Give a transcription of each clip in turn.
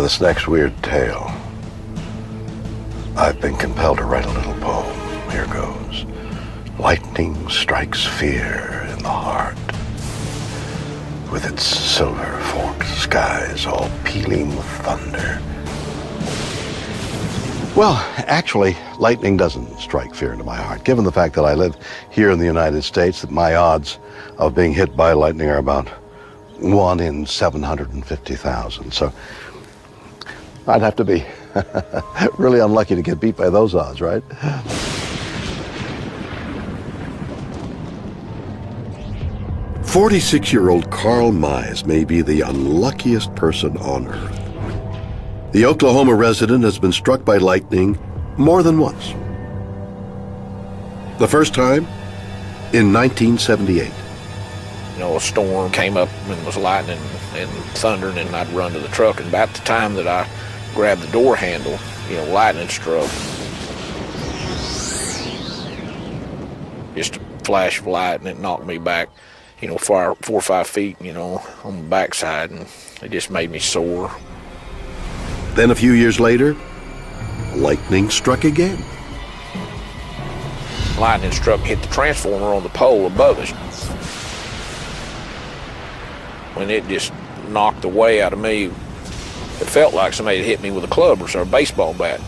this next weird tale, I've been compelled to write a little poem. Here goes. Lightning strikes fear in the heart, with its silver forked skies all pealing with thunder. Well, actually, lightning doesn't strike fear into my heart. Given the fact that I live here in the United States, that my odds of being hit by lightning are about 1 in 750,000. So I'd have to be really unlucky to get beat by those odds, right? 46-year-old Carl Mize may be the unluckiest person on Earth. The Oklahoma resident has been struck by lightning more than once. The first time in 1978. You know, a storm came up and was lightning and thundering, and I'd run to the truck. And about the time that I grabbed the door handle, you know, lightning struck. Just a flash of light, and it knocked me back, you know, 4 or 5 feet, you know, on the backside, and it just made me sore. Then a few years later, lightning struck again. Lightning struck, hit the transformer on the pole above us. When it just knocked the way out of me, it felt like somebody had hit me with a club or a baseball bat.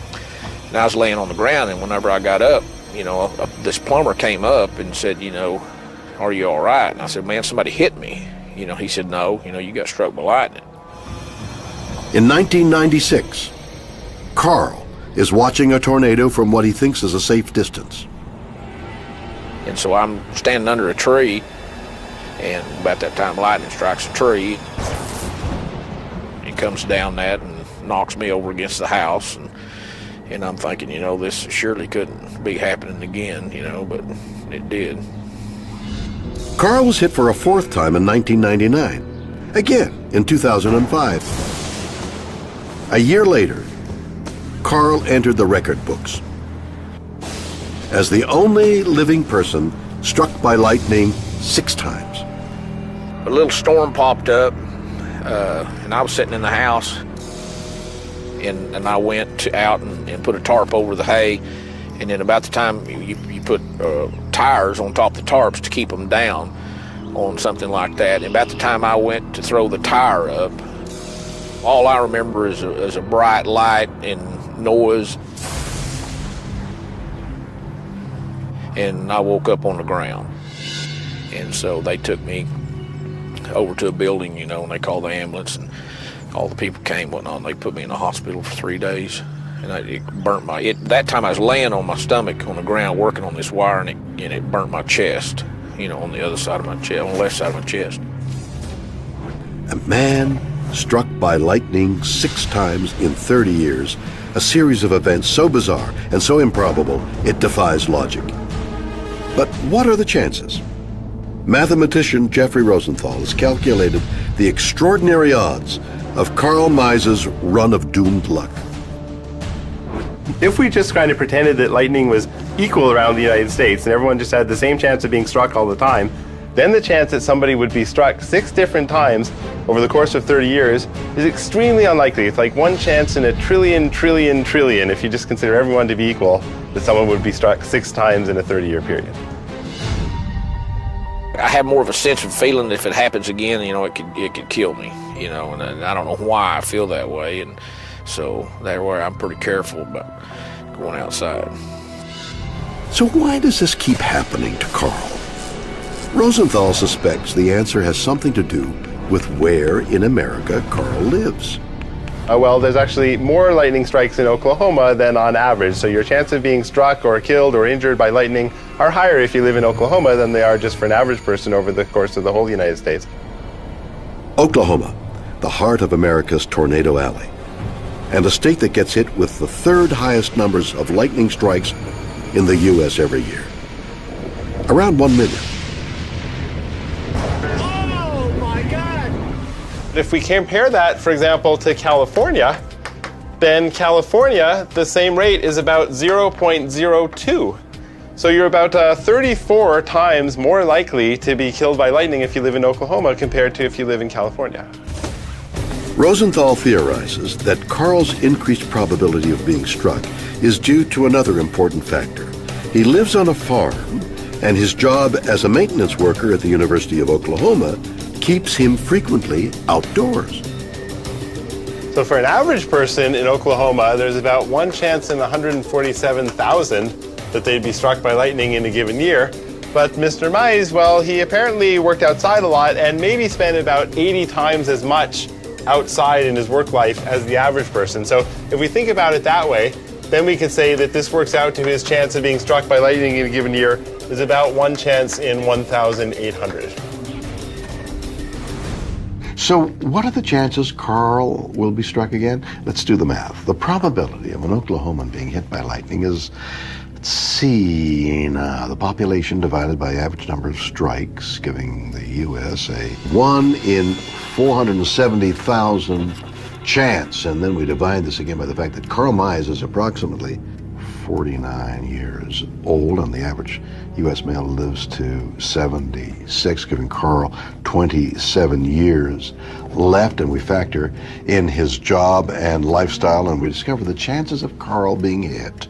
And I was laying on the ground, and whenever I got up, you know, this plumber came up and said, you know, "Are you all right?" And I said, "Man, somebody hit me." You know, he said, "No, you know, you got struck by lightning." In 1996, Carl is watching a tornado from what he thinks is a safe distance. And so I'm standing under a tree, and about that time lightning strikes a tree. It comes down that and knocks me over against the house, and I'm thinking, you know, this surely couldn't be happening again, you know, but it did. Carl was hit for a fourth time in 1999, again in 2005. A year later, Carl entered the record books as the only living person struck by lightning 6 times. A little storm popped up, and I was sitting in the house, and I went out and put a tarp over the hay, and then about the time you put tires on top of the tarps to keep them down on something like that, and about the time I went to throw the tire up, all I remember is a bright light and noise, and I woke up on the ground. And so they took me over to a building, you know, and they called the ambulance, and all the people came, whatnot, and they put me in the hospital for 3 days. And it burnt that time I was laying on my stomach on the ground working on this wire, and it burnt my chest, you know, on the other side of my chest, on the left side of my chest. A man struck by lightning 6 times in 30 years, a series of events so bizarre and so improbable it defies logic. But what are the chances? Mathematician Jeffrey Rosenthal has calculated the extraordinary odds of Carl Mize's run of doomed luck. If we just kind of pretended that lightning was equal around the United States and everyone just had the same chance of being struck all the time, then the chance that somebody would be struck 6 different times over the course of 30 years is extremely unlikely. It's like 1 chance in a trillion, if you just consider everyone to be equal, that someone would be struck 6 times in a 30-year period. I have more of a sense of feeling that if it happens again, you know, it could kill me, you know, and I don't know why I feel that way, and so that's where I'm pretty careful about going outside. So why does this keep happening to Carl? Rosenthal suspects the answer has something to do with where in America Carl lives. Well, there's actually more lightning strikes in Oklahoma than on average, so your chance of being struck or killed or injured by lightning are higher if you live in Oklahoma than they are just for an average person over the course of the whole United States. Oklahoma, the heart of America's tornado alley, and a state that gets hit with the 3rd highest numbers of lightning strikes in the U.S. every year. Around 1 million. If we compare that, for example, to California, then California, the same rate is about 0.02. So you're about 34 times more likely to be killed by lightning if you live in Oklahoma compared to if you live in California. Rosenthal theorizes that Carl's increased probability of being struck is due to another important factor. He lives on a farm, and his job as a maintenance worker at the University of Oklahoma keeps him frequently outdoors. So for an average person in Oklahoma, there's about 1 chance in 147,000 that they'd be struck by lightning in a given year. But Mr. Mize, well, he apparently worked outside a lot and maybe spent about 80 times as much outside in his work life as the average person. So if we think about it that way, then we could say that this works out to his chance of being struck by lightning in a given year is about 1 chance in 1,800. So what are the chances Carl will be struck again? Let's do the math. The probability of an Oklahoman being hit by lightning is, let's see now, the population divided by average number of strikes, giving the U.S. a 1 in 470,000 chance. And then we divide this again by the fact that Carl Mize is approximately 49 years old, and the average U.S. male lives to 76, giving Carl 27 years left. And we factor in his job and lifestyle, and we discover the chances of Carl being hit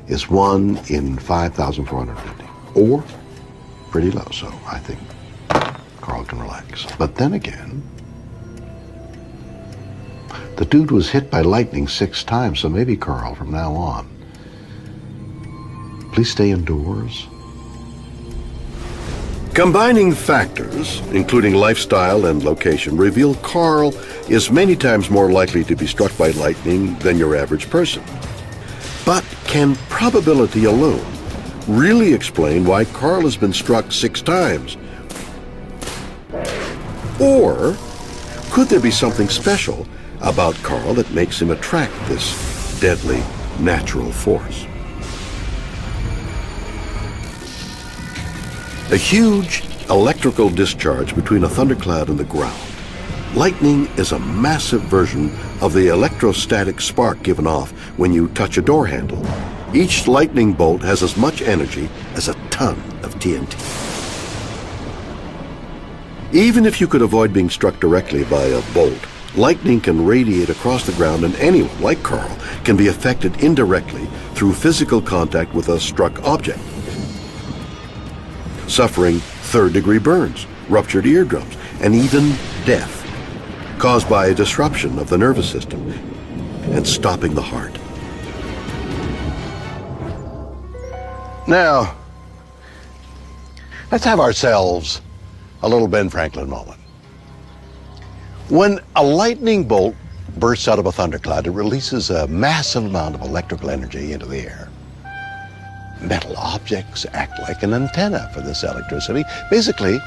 is 1 in 5,450, or pretty low. So I think Carl can relax. But then again, the dude was hit by lightning 6 times, so maybe Carl, from now on, please stay indoors. Combining factors, including lifestyle and location, reveal Carl is many times more likely to be struck by lightning than your average person. But can probability alone really explain why Carl has been struck 6 times? Or could there be something special about Carl that makes him attract this deadly natural force? A huge electrical discharge between a thundercloud and the ground. Lightning is a massive version of the electrostatic spark given off when you touch a door handle. Each lightning bolt has as much energy as a ton of TNT. Even if you could avoid being struck directly by a bolt, lightning can radiate across the ground, and anyone, like Carl, can be affected indirectly through physical contact with a struck object, suffering third-degree burns, ruptured eardrums, and even death, caused by a disruption of the nervous system and stopping the heart. Now, let's have ourselves a little Ben Franklin moment. When a lightning bolt bursts out of a thundercloud, it releases a massive amount of electrical energy into the air. Metal objects act like an antenna for this electricity, basically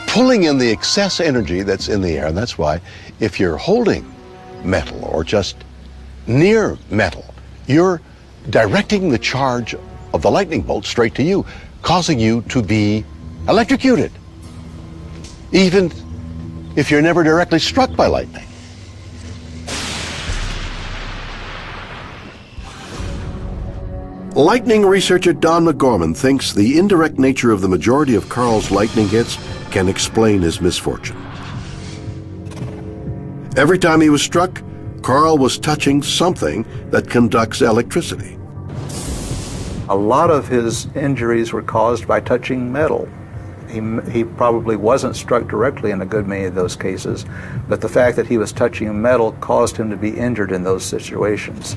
pulling in the excess energy that's in the air. And that's why if you're holding metal or just near metal, you're directing the charge of the lightning bolt straight to you, causing you to be electrocuted, even if you're never directly struck by lightning. Lightning researcher Don McGorman thinks the indirect nature of the majority of Carl's lightning hits can explain his misfortune. Every time he was struck, Carl was touching something that conducts electricity. A lot of his injuries were caused by touching metal. He probably wasn't struck directly in a good many of those cases, but the fact that he was touching metal caused him to be injured in those situations.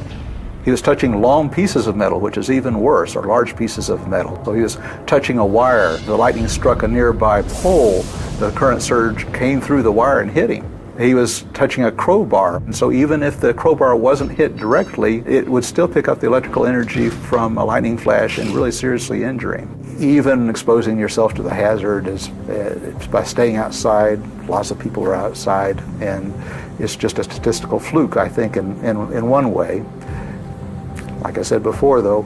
He was touching long pieces of metal, which is even worse, or large pieces of metal. So he was touching a wire. The lightning struck a nearby pole. The current surge came through the wire and hit him. He was touching a crowbar. And so even if the crowbar wasn't hit directly, it would still pick up the electrical energy from a lightning flash and really seriously injure him. Even exposing yourself to the hazard is by staying outside. Lots of people are outside, and it's just a statistical fluke, I think, in one way. Like I said before, though,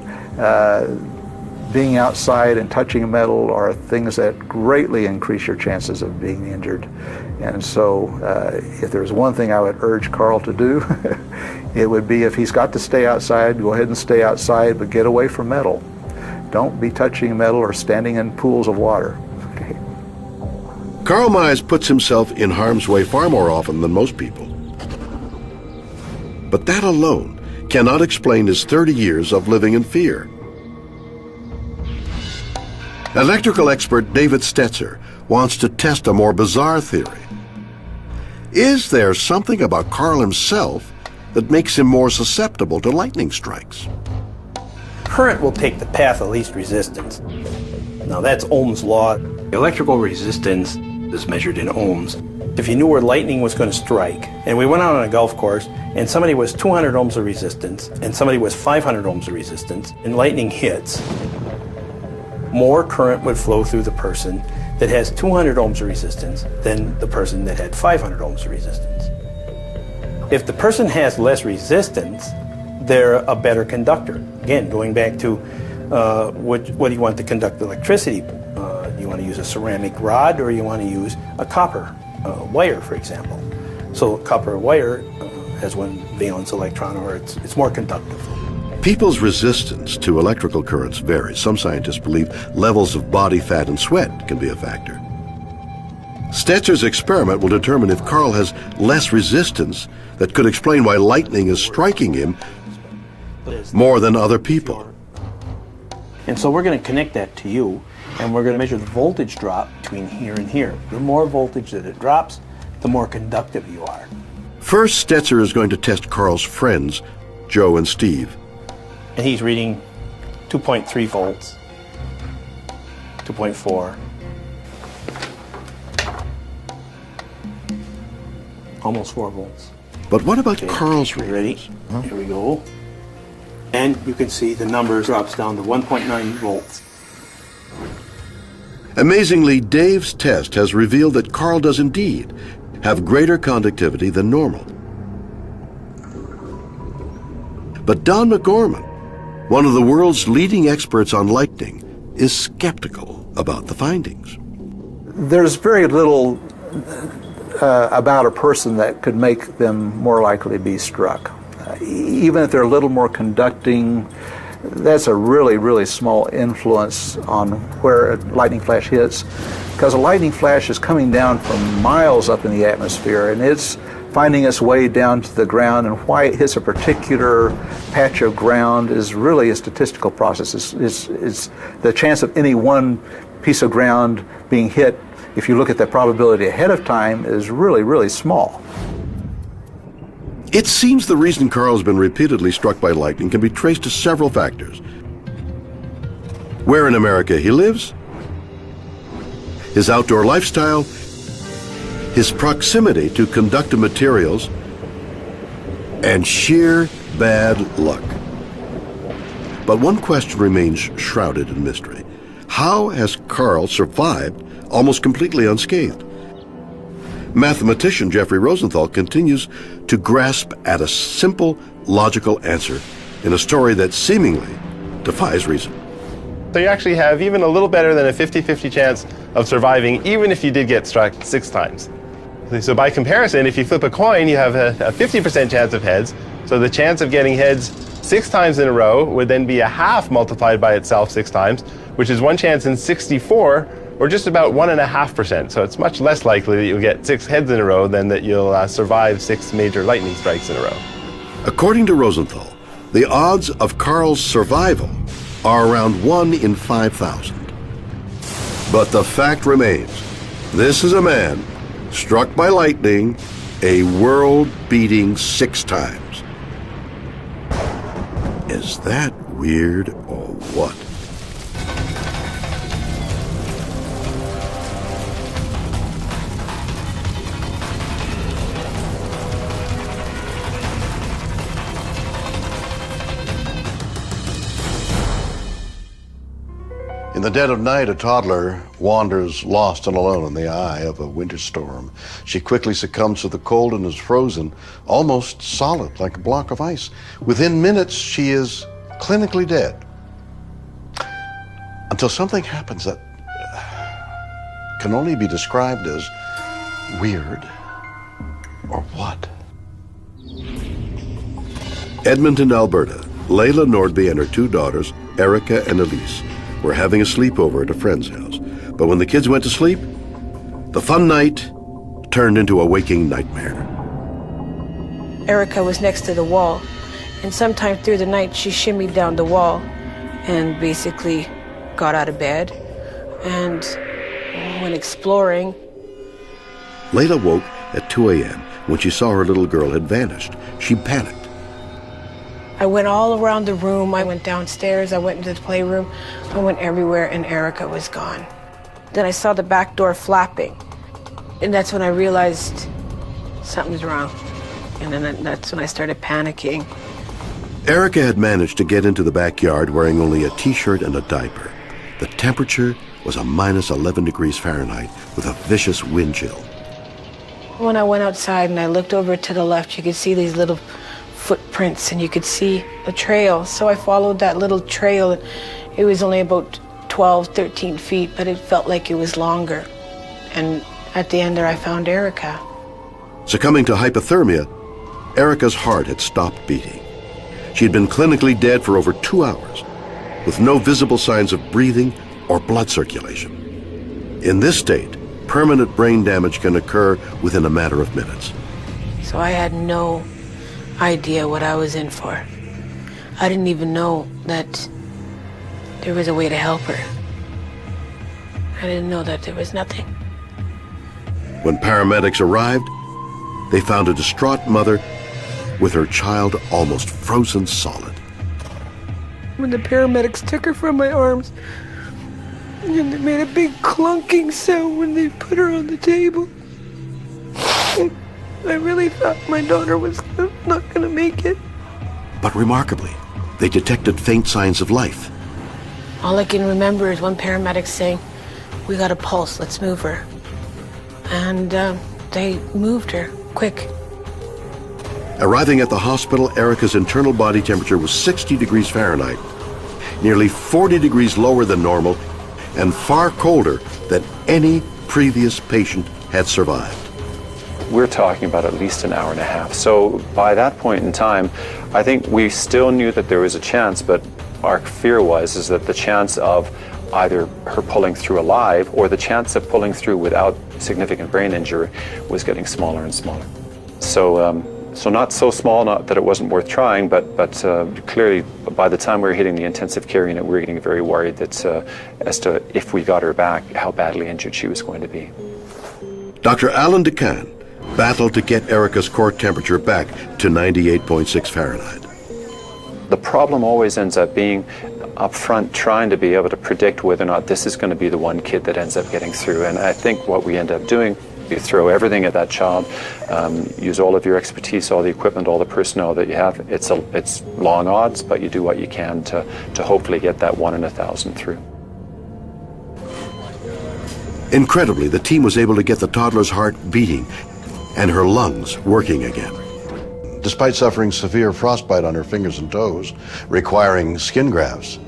being outside and touching metal are things that greatly increase your chances of being injured. And so if there's one thing I would urge Carl to do, it would be, if he's got to stay outside, go ahead and stay outside, but get away from metal. Don't be touching metal or standing in pools of water. Okay. Karl Mayes puts himself in harm's way far more often than most people. But that alone cannot explain his 30 years of living in fear. Electrical expert David Stetzer wants to test a more bizarre theory. Is there something about Karl himself that makes him more susceptible to lightning strikes? Current will take the path of least resistance. Now that's Ohm's law. Electrical resistance is measured in ohms. If you knew where lightning was going to strike, and we went out on a golf course, and somebody was 200 ohms of resistance, and somebody was 500 ohms of resistance, and lightning hits, more current would flow through the person that has 200 ohms of resistance than the person that had 500 ohms of resistance. If the person has less resistance, they're a better conductor. Again, going back to what do you want to conduct electricity? Do you want to use a ceramic rod, or you want to use a copper wire, for example? So copper wire has one valence electron, or it's more conductive. People's resistance to electrical currents varies. Some scientists believe levels of body fat and sweat can be a factor. Stetzer's experiment will determine if Karl has less resistance that could explain why lightning is striking him more than other people. And so we're going to connect that to you, and we're going to measure the voltage drop between here and here. The more voltage that it drops, the more conductive you are. First, Stetzer is going to test Karl's friends, Joe and Steve. And he's reading 2.3 volts, 2.4, almost 4 volts. But what about Karl's readings? Ready? Here we go. And you can see the numbers drops down to 1.9 volts. Amazingly, Dave's test has revealed that Karl does indeed have greater conductivity than normal. But Don McGorman, one of the world's leading experts on lightning, is skeptical about the findings. There's very little about a person that could make them more likely to be struck. Even if they're a little more conducting, that's a really, really small influence on where a lightning flash hits, because a lightning flash is coming down from miles up in the atmosphere, and it's finding its way down to the ground, and why it hits a particular patch of ground is really a statistical process. It's the chance of any one piece of ground being hit, if you look at the probability ahead of time, is really, really small. It seems the reason Karl's been repeatedly struck by lightning can be traced to several factors. Where in America he lives, his outdoor lifestyle, his proximity to conductive materials, and sheer bad luck. But one question remains shrouded in mystery. How has Karl survived almost completely unscathed? Mathematician Jeffrey Rosenthal continues to grasp at a simple, logical answer in a story that seemingly defies reason. So you actually have even a little better than a 50-50 chance of surviving, even if you did get struck 6 times. So by comparison, if you flip a coin, you have a 50% chance of heads. So the chance of getting heads 6 times in a row would then be a half multiplied by itself 6 times, which is 1 chance in 64, or just about 1.5%. So it's much less likely that you'll get 6 heads in a row than that you'll survive 6 major lightning strikes in a row. According to Rosenthal, the odds of Karl's survival are around 1 in 5,000. But the fact remains, this is a man struck by lightning a world-beating 6 times. Is that weird or what? In the dead of night, a toddler wanders lost and alone in the eye of a winter storm. She quickly succumbs to the cold and is frozen, almost solid, like a block of ice. Within minutes, she is clinically dead. Until something happens that can only be described as weird or what? Edmonton, Alberta, Layla Nordby and her 2 daughters, Erica and Elise, were having a sleepover at a friend's house. But when the kids went to sleep, The fun night turned into a waking nightmare. Erica was next to the wall, and sometime through the night she shimmied down the wall and basically got out of bed and went exploring. Layla woke at 2 a.m. when she saw her little girl had vanished. She panicked. I went all around the room. I went downstairs. I went into the playroom. I went everywhere, and Erica was gone. Then I saw the back door flapping, and that's when I realized something's wrong. And then that's when I started panicking. Erica had managed to get into the backyard wearing only a t-shirt and a diaper. The temperature was a minus 11 degrees Fahrenheit with a vicious wind chill. When I went outside and I looked over to the left, you could see these little footprints and you could see a trail. So I followed that little trail. It was only about 12, 13 feet, but it felt like it was longer. And at the end there, I found Erica. Succumbing to hypothermia, Erica's heart had stopped beating. She had been clinically dead for over 2 hours, with no visible signs of breathing or blood circulation. In this state, permanent brain damage can occur within a matter of minutes. So I had no idea what I was in for. I didn't even know that there was a way to help her. I didn't know that there was nothing. When paramedics arrived, they found a distraught mother with her child almost frozen solid. When the paramedics took her from my arms, and they made a big clunking sound when they put her on the table, I really thought my daughter was not going to make it. But remarkably, they detected faint signs of life. All I can remember is one paramedic saying, "We got a pulse, let's move her." And they moved her quick. Arriving at the hospital, Erica's internal body temperature was 60 degrees Fahrenheit, nearly 40 degrees lower than normal, and far colder than any previous patient had survived. We're talking about at least an hour and a half. So by that point in time, I think we still knew that there was a chance, but our fear is that the chance of either her pulling through alive or the chance of pulling through without significant brain injury was getting smaller and smaller. So not so small, not that it wasn't worth trying, but clearly by the time we were hitting the intensive care unit, we were getting very worried that as to if we got her back, how badly injured she was going to be. Dr. Alan DeCan battled to get Erica's core temperature back to 98.6 Fahrenheit. The problem always ends up being up front trying to be able to predict whether or not this is going to be the one kid that ends up getting through. And I think what we end up doing, you throw everything at that child, use all of your expertise, all the equipment, all the personnel that you have. It's long odds, but you do what you can to hopefully get that 1 in 1,000 through. Incredibly, the team was able to get the toddler's heart beating and her lungs working again. Despite suffering severe frostbite on her fingers and toes, requiring skin grafts,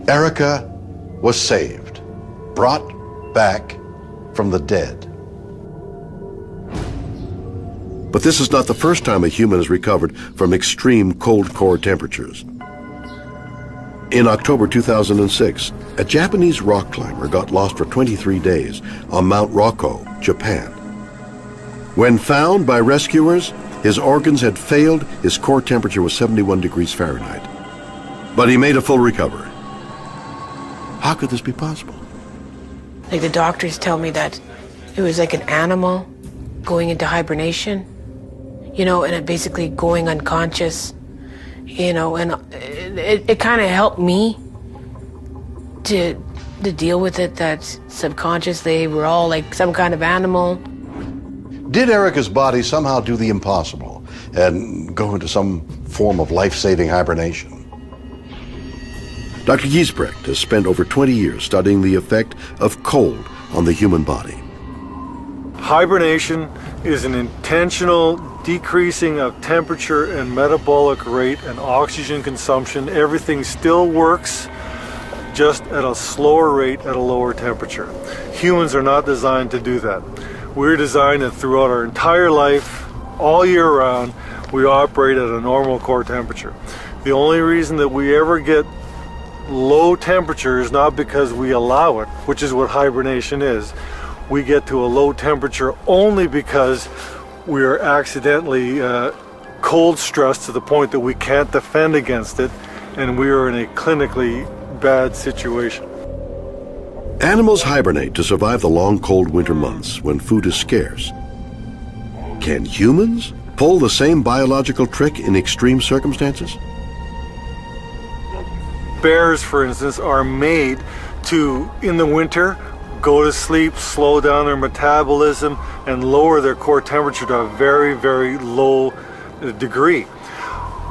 Erica was saved, brought back from the dead. But this is not the first time a human has recovered from extreme cold core temperatures. In October 2006, a Japanese rock climber got lost for 23 days on Mount Rokko, Japan. When found by rescuers, his organs had failed, his core temperature was 71 degrees Fahrenheit. But he made a full recovery. How could this be possible? Like the doctors tell me that it was like an animal going into hibernation, and it basically going unconscious, and it kind of helped me to deal with it, that subconsciously we're all like some kind of animal. Did Erica's body somehow do the impossible and go into some form of life-saving hibernation? Dr. Giesbrecht has spent over 20 years studying the effect of cold on the human body. Hibernation is an intentional decreasing of temperature and metabolic rate and oxygen consumption. Everything still works, just at a slower rate at a lower temperature. Humans are not designed to do that. We're designed that throughout our entire life, all year round, we operate at a normal core temperature. The only reason that we ever get low temperature is not because we allow it, which is what hibernation is. we get to a low temperature only because we are accidentally cold stressed to the point that we can't defend against it, and we are in a clinically bad situation. Animals hibernate to survive the long, cold winter months when food is scarce. Can humans pull the same biological trick in extreme circumstances? Bears, for instance, are made to, in the winter, go to sleep, slow down their metabolism, and lower their core temperature to a very, very low degree.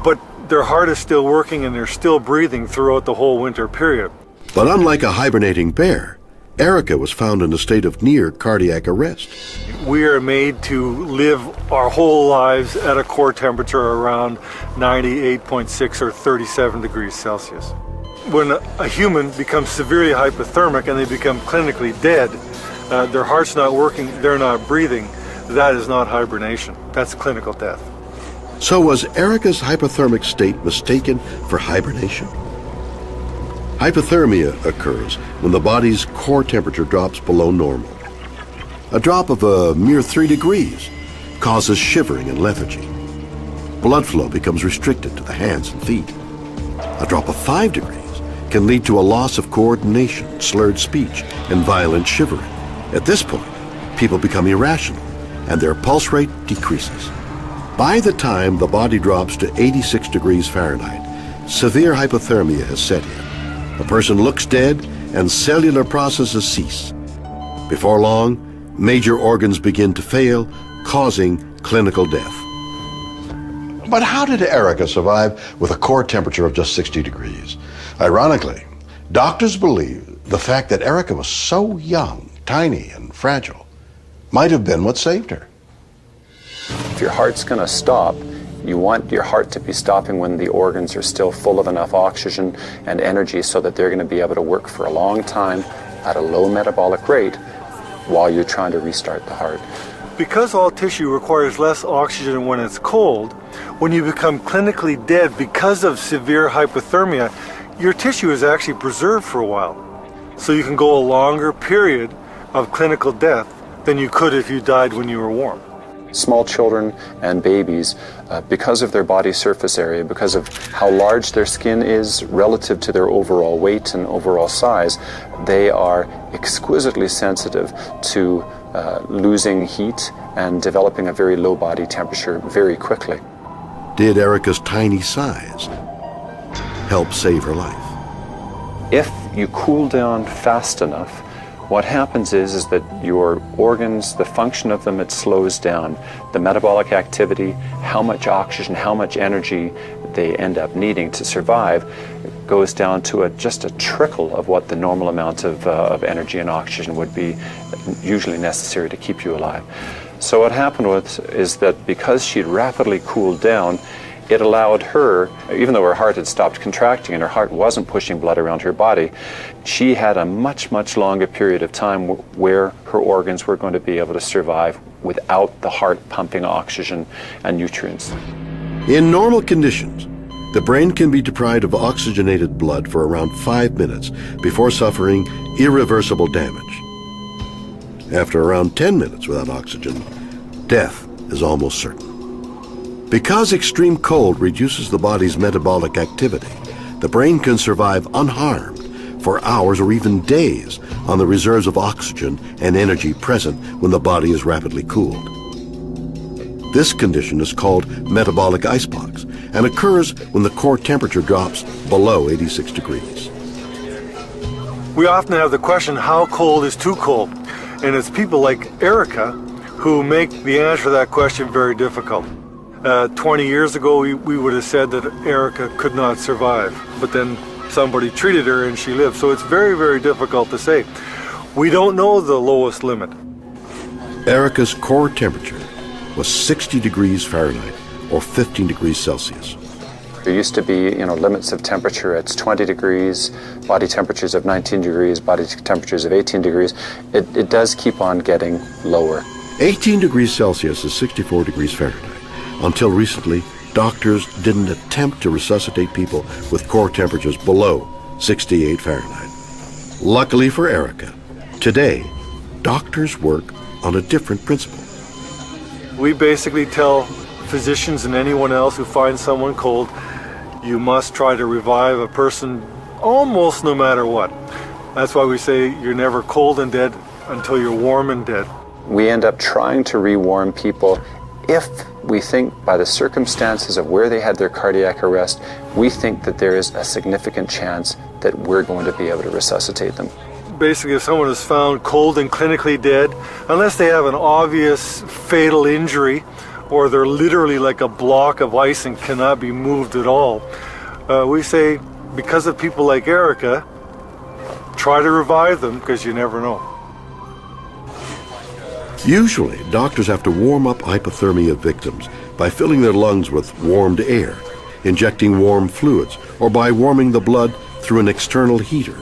But their heart is still working and they're still breathing throughout the whole winter period. But unlike a hibernating bear, Erica was found in a state of near cardiac arrest. We are made to live our whole lives at a core temperature around 98.6 or 37 degrees Celsius. When a human becomes severely hypothermic and they become clinically dead, their heart's not working, they're not breathing, that is not hibernation. That's clinical death. So was Erica's hypothermic state mistaken for hibernation? Hypothermia occurs when the body's core temperature drops below normal. A drop of a mere 3 degrees causes shivering and lethargy. Blood flow becomes restricted to the hands and feet. A drop of 5 degrees can lead to a loss of coordination, slurred speech, and violent shivering. At this point, people become irrational and their pulse rate decreases. By the time the body drops to 86 degrees Fahrenheit, severe hypothermia has set in. A person looks dead and cellular processes cease. Before long, major organs begin to fail, causing clinical death. But how did Erica survive with a core temperature of just 60 degrees? Ironically, doctors believe the fact that Erica was so young, tiny, and fragile might have been what saved her. If your heart's going to stop, you want your heart to be stopping when the organs are still full of enough oxygen and energy so that they're going to be able to work for a long time at a low metabolic rate while you're trying to restart the heart. Because all tissue requires less oxygen when it's cold, when you become clinically dead because of severe hypothermia, your tissue is actually preserved for a while. So you can go a longer period of clinical death than you could if you died when you were warm. Small children and babies, because of their body surface area, because of how large their skin is relative to their overall weight and overall size, they are exquisitely sensitive to losing heat and developing a very low body temperature very quickly. Did Erica's tiny size help save her life? If you cool down fast enough, what happens is that your organs, the function of them, it slows down. The metabolic activity, how much oxygen, how much energy they end up needing to survive goes down to just a trickle of what the normal amount of energy and oxygen would be usually necessary to keep you alive. So what happened is that because she'd rapidly cooled down, it allowed her, even though her heart had stopped contracting and her heart wasn't pushing blood around her body, she had a much, much longer period of time where her organs were going to be able to survive without the heart pumping oxygen and nutrients. In normal conditions, the brain can be deprived of oxygenated blood for around 5 minutes before suffering irreversible damage. After around 10 minutes without oxygen, death is almost certain. Because extreme cold reduces the body's metabolic activity, the brain can survive unharmed for hours or even days on the reserves of oxygen and energy present when the body is rapidly cooled. This condition is called metabolic icebox and occurs when the core temperature drops below 86 degrees. We often have the question, how cold is too cold? And it's people like Erica who make the answer to that question very difficult. 20 years ago, we would have said that Erica could not survive, but then somebody treated her and she lived. So it's very, very difficult to say. We don't know the lowest limit. Erica's core temperature was 60 degrees Fahrenheit or 15 degrees Celsius. There used to be, limits of temperature at 20 degrees, body temperatures of 19 degrees, body temperatures of 18 degrees. It does keep on getting lower. 18 degrees Celsius is 64 degrees Fahrenheit. Until recently, doctors didn't attempt to resuscitate people with core temperatures below 68 Fahrenheit. Luckily for Erica, today, doctors work on a different principle. We basically tell physicians and anyone else who finds someone cold, you must try to revive a person almost no matter what. That's why we say you're never cold and dead until you're warm and dead. We end up trying to rewarm people if we think by the circumstances of where they had their cardiac arrest, we think that there is a significant chance that we're going to be able to resuscitate them. Basically, if someone is found cold and clinically dead, unless they have an obvious fatal injury or they're literally like a block of ice and cannot be moved at all, we say, because of people like Erica, try to revive them because you never know. Usually, doctors have to warm up hypothermia victims by filling their lungs with warmed air, injecting warm fluids, or by warming the blood through an external heater.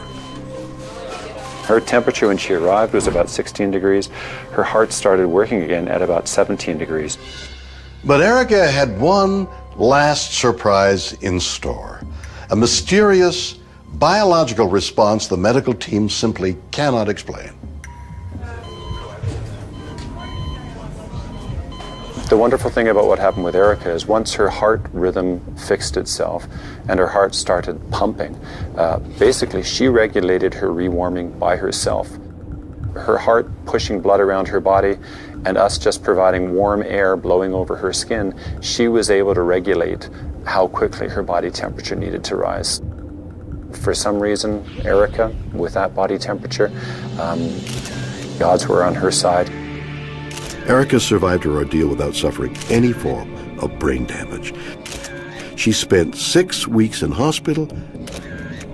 Her temperature when she arrived was about 16 degrees. Her heart started working again at about 17 degrees. But Erica had one last surprise in store. A mysterious biological response the medical team simply cannot explain. The wonderful thing about what happened with Erica is once her heart rhythm fixed itself and her heart started pumping, basically she regulated her rewarming by herself. Her heart pushing blood around her body and us just providing warm air blowing over her skin, she was able to regulate how quickly her body temperature needed to rise. For some reason, Erica, with that body temperature, the odds were on her side. Erica survived her ordeal without suffering any form of brain damage. She spent 6 weeks in hospital,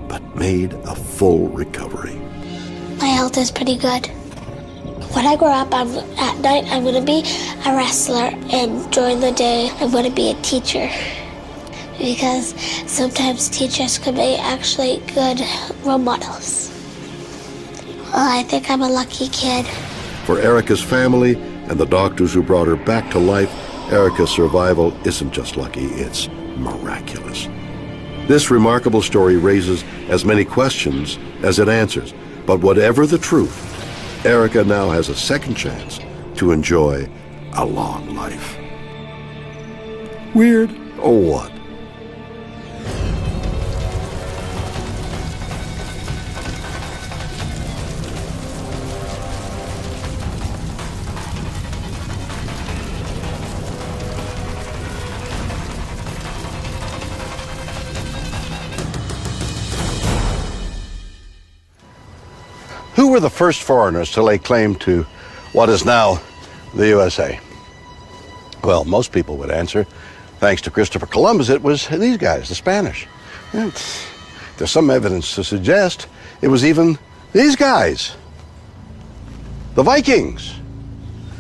but made a full recovery. My health is pretty good. When I grow up, at night I'm going to be a wrestler, and during the day I'm going to be a teacher. Because sometimes teachers can be actually good role models. Well, I think I'm a lucky kid. For Erica's family and the doctors who brought her back to life, Erica's survival isn't just lucky, it's miraculous. This remarkable story raises as many questions as it answers, but whatever the truth, Erica now has a second chance to enjoy a long life. Weird or what? Who were the first foreigners to lay claim to what is now the USA? Well, most people would answer, thanks to Christopher Columbus, it was these guys, the Spanish. There's some evidence to suggest it was even these guys, the Vikings.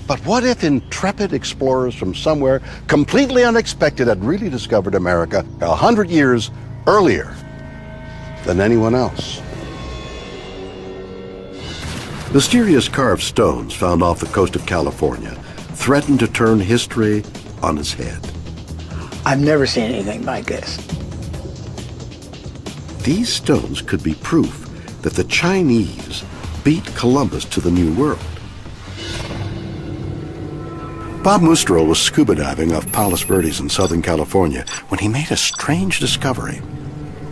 But what if intrepid explorers from somewhere completely unexpected had really discovered America 100 years earlier than anyone else? Mysterious carved stones found off the coast of California threaten to turn history on its head. I've never seen anything like this. These stones could be proof that the Chinese beat Columbus to the New World. Bob Musterl was scuba diving off Palos Verdes in Southern California when he made a strange discovery.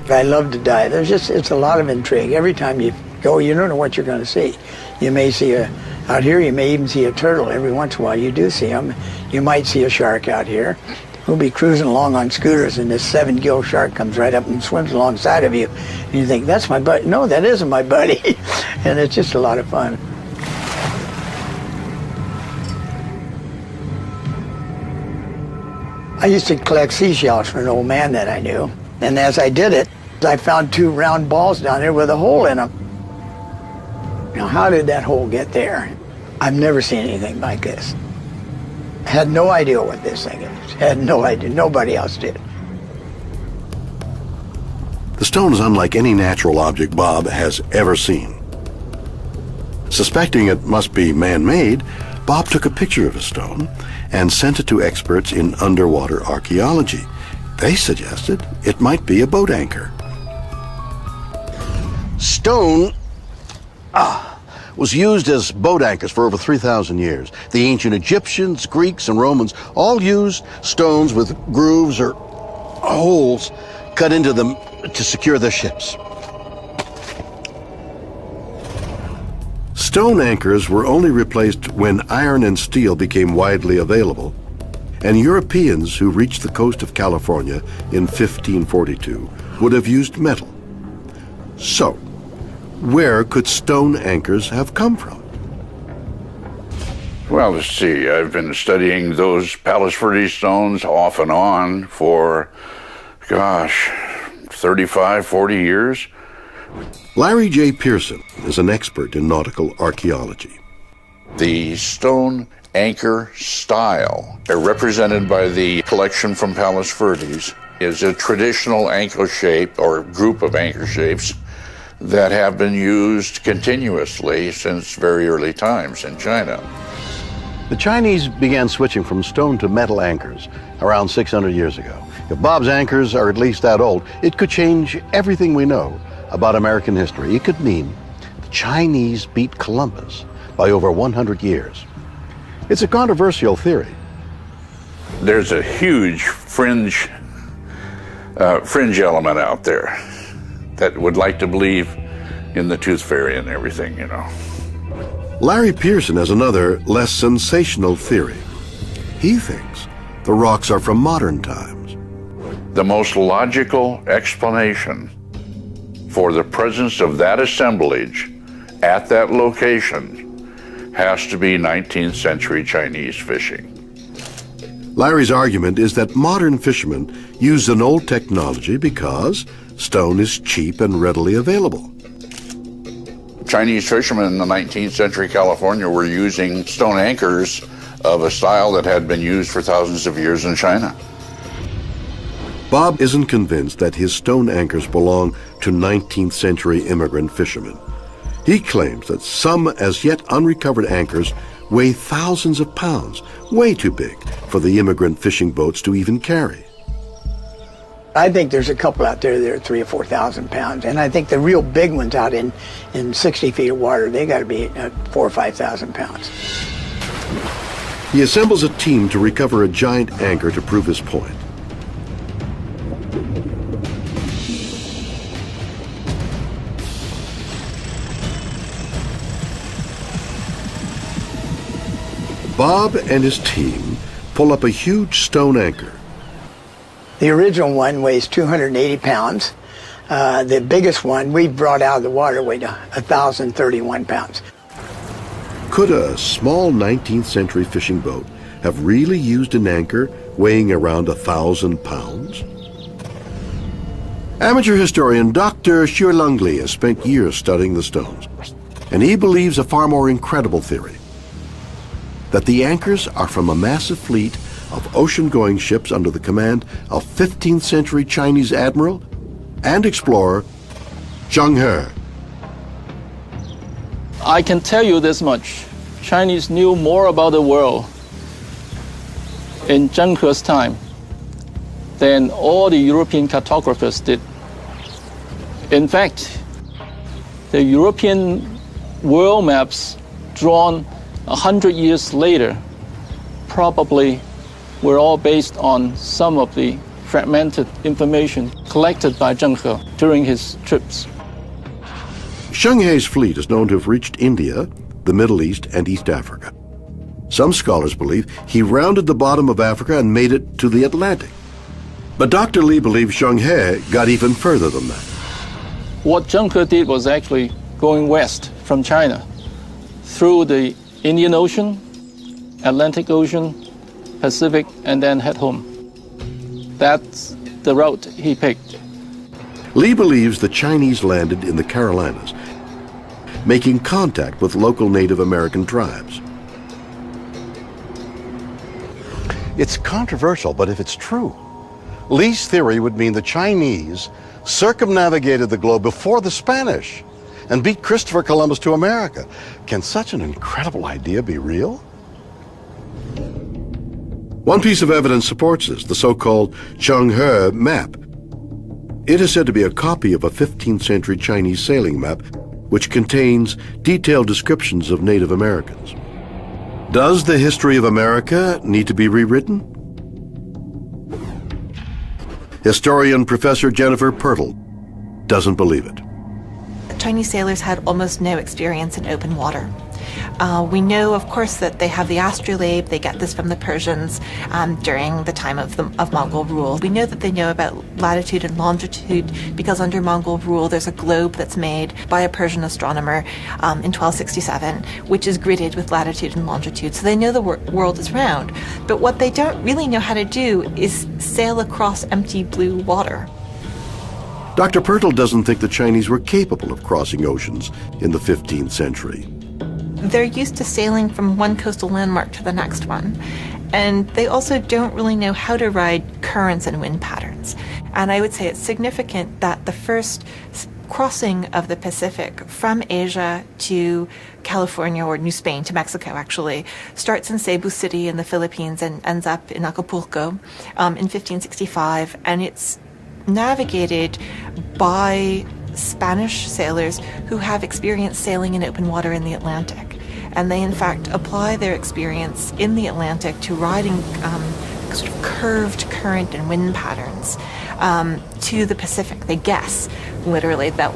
I love to dive. It's a lot of intrigue. Every time you go, you don't know what you're going to see. You may see out here, you may even see a turtle. Every once in a while you do see them. You might see a shark out here. We'll be cruising along on scooters and this 7-gill shark comes right up and swims alongside of you. And you think, that's my buddy. No, that isn't my buddy. And it's just a lot of fun. I used to collect seashells for an old man that I knew. And as I did it, I found 2 round balls down there with a hole in them. Now, how did that hole get there? I've never seen anything like this. Had no idea what this thing is. Had no idea. Nobody else did. The stone is unlike any natural object Bob has ever seen. Suspecting it must be man-made, Bob took a picture of the stone and sent it to experts in underwater archaeology. They suggested it might be a boat anchor. Stone was used as boat anchors for over 3,000 years. The ancient Egyptians, Greeks, and Romans all used stones with grooves or holes cut into them to secure their ships. Stone anchors were only replaced when iron and steel became widely available, and Europeans who reached the coast of California in 1542 would have used metal. So, where could stone anchors have come from? Well, let's see. I've been studying those Palos Verdes stones off and on for, 35, 40 years. Larry J. Pearson is an expert in nautical archaeology. The stone anchor style, represented by the collection from Palos Verdes, is a traditional anchor shape or group of anchor shapes that have been used continuously since very early times in China. The Chinese began switching from stone to metal anchors around 600 years ago. If Bob's anchors are at least that old, it could change everything we know about American history. It could mean the Chinese beat Columbus by over 100 years. It's a controversial theory. There's a huge fringe element out there that would like to believe in the tooth fairy and everything, you know. Larry Pearson has another, less sensational theory. He thinks the rocks are from modern times. The most logical explanation for the presence of that assemblage at that location has to be 19th century Chinese fishing. Larry's argument is that modern fishermen use an old technology because stone is cheap and readily available. Chinese fishermen in the 19th century California were using stone anchors of a style that had been used for thousands of years in China. Bob isn't convinced that his stone anchors belong to 19th century immigrant fishermen. He claims that some as yet unrecovered anchors weigh thousands of pounds, way too big for the immigrant fishing boats to even carry. I think there's a couple out there that are 3,000 or 4,000 pounds, and I think the real big ones out in 60 feet of water, they got to be 4,000 or 5,000 pounds. He assembles a team to recover a giant anchor to prove his point. Bob and his team pull up a huge stone anchor. The original one weighs 280 pounds. The biggest one we brought out of the water weighed 1,031 pounds. Could a small 19th century fishing boat have really used an anchor weighing around 1,000 pounds? Amateur historian Dr. Xiulong Li has spent years studying the stones, and he believes a far more incredible theory: that the anchors are from a massive fleet of ocean-going ships under the command of 15th century Chinese admiral and explorer Zheng He. I can tell you this much. Chinese knew more about the world in Zheng He's time than all the European cartographers did. In fact, the European world maps drawn 100 years later probably were all based on some of the fragmented information collected by Zheng He during his trips. Zheng He's fleet is known to have reached India, the Middle East, and East Africa. Some scholars believe he rounded the bottom of Africa and made it to the Atlantic. But Dr. Li believes Zheng He got even further than that. What Zheng He did was actually going west from China through the Indian Ocean, Atlantic Ocean, Pacific, and then head home. That's the route he picked. Li believes the Chinese landed in the Carolinas, making contact with local Native American tribes. It's controversial, but if it's true, Li's theory would mean the Chinese circumnavigated the globe before the Spanish and beat Christopher Columbus to America. Can such an incredible idea be real? One piece of evidence supports this, the so-called Zheng He map. It is said to be a copy of a 15th century Chinese sailing map which contains detailed descriptions of Native Americans. Does the history of America need to be rewritten? Historian Professor Jennifer Pirtle doesn't believe it. Chinese sailors had almost no experience in open water. We know, of course, that they have the astrolabe. They get this from the Persians during the time of Mongol rule. We know that they know about latitude and longitude because under Mongol rule there's a globe that's made by a Persian astronomer in 1267, which is gridded with latitude and longitude. So they know the world is round. But what they don't really know how to do is sail across empty blue water. Dr. Pirtle doesn't think the Chinese were capable of crossing oceans in the 15th century. They're used to sailing from one coastal landmark to the next one. And they also don't really know how to ride currents and wind patterns. And I would say it's significant that the first crossing of the Pacific from Asia to California, or New Spain, to Mexico actually, starts in Cebu City in the Philippines and ends up in Acapulco in 1565. And it's navigated by Spanish sailors who have experience sailing in open water in the Atlantic. And they, in fact, apply their experience in the Atlantic to riding sort of curved current and wind patterns to the Pacific. They guess, literally, that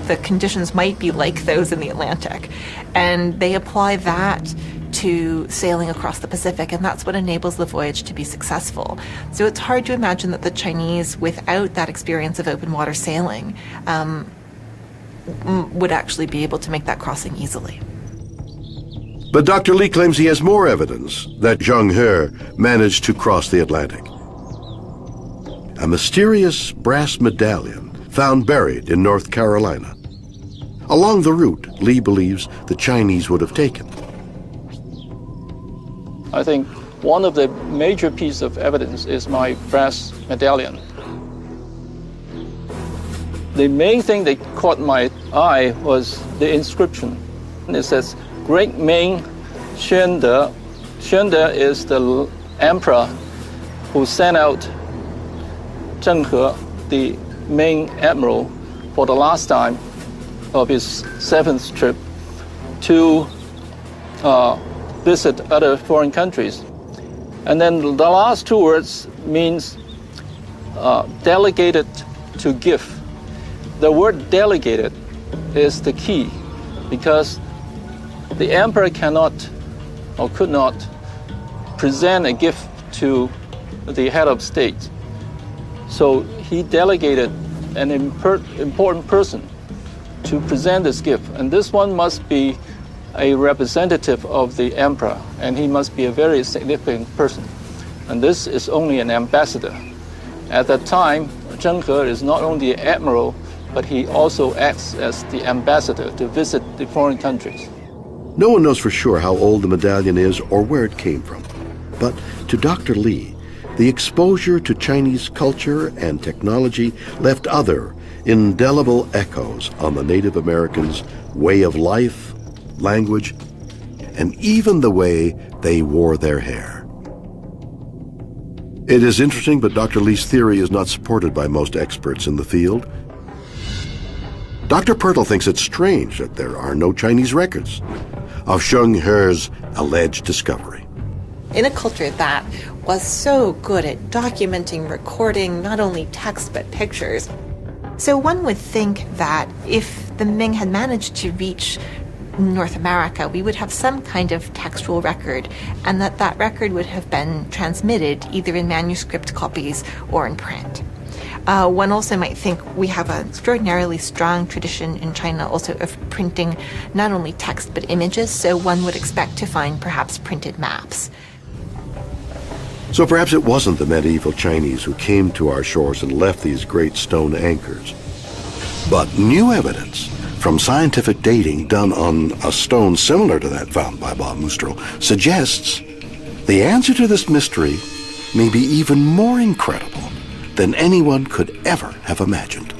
the conditions might be like those in the Atlantic. And they apply that to sailing across the Pacific, and that's what enables the voyage to be successful. So it's hard to imagine that the Chinese, without that experience of open water sailing, would actually be able to make that crossing easily. But Dr. Lee claims he has more evidence that Zheng He managed to cross the Atlantic. A mysterious brass medallion found buried in North Carolina. Along the route Lee believes the Chinese would have taken. I think one of the major pieces of evidence is my brass medallion. The main thing that caught my eye was the inscription. It says, Great Ming Xuande. Xuande is the emperor who sent out Zheng He, the Ming admiral, for the last time of his 7th trip to visit other foreign countries. And then the last two words means delegated to give. The word delegated is the key, because the emperor cannot or could not present a gift to the head of state. So he delegated an important person to present this gift. And this one must be a representative of the emperor, and he must be a very significant person. And this is only an ambassador. At that time, Zheng He is not only the admiral, but he also acts as the ambassador to visit the foreign countries. No one knows for sure how old the medallion is or where it came from. But to Dr. Lee, the exposure to Chinese culture and technology left other, indelible echoes on the Native Americans' way of life, language, and even the way they wore their hair. It is interesting, but Dr. Lee's theory is not supported by most experts in the field. Dr. Pirtle thinks it's strange that there are no Chinese records of Zheng He's alleged discovery. In a culture that was so good at documenting, recording, not only text but pictures, so one would think that if the Ming had managed to reach North America, we would have some kind of textual record, and that record would have been transmitted either in manuscript copies or in print. One also might think we have an extraordinarily strong tradition in China also of printing not only text but images, so one would expect to find perhaps printed maps. So perhaps it wasn't the medieval Chinese who came to our shores and left these great stone anchors. But new evidence from scientific dating done on a stone similar to that found by Bob Moostrel suggests the answer to this mystery may be even more incredible than anyone could ever have imagined.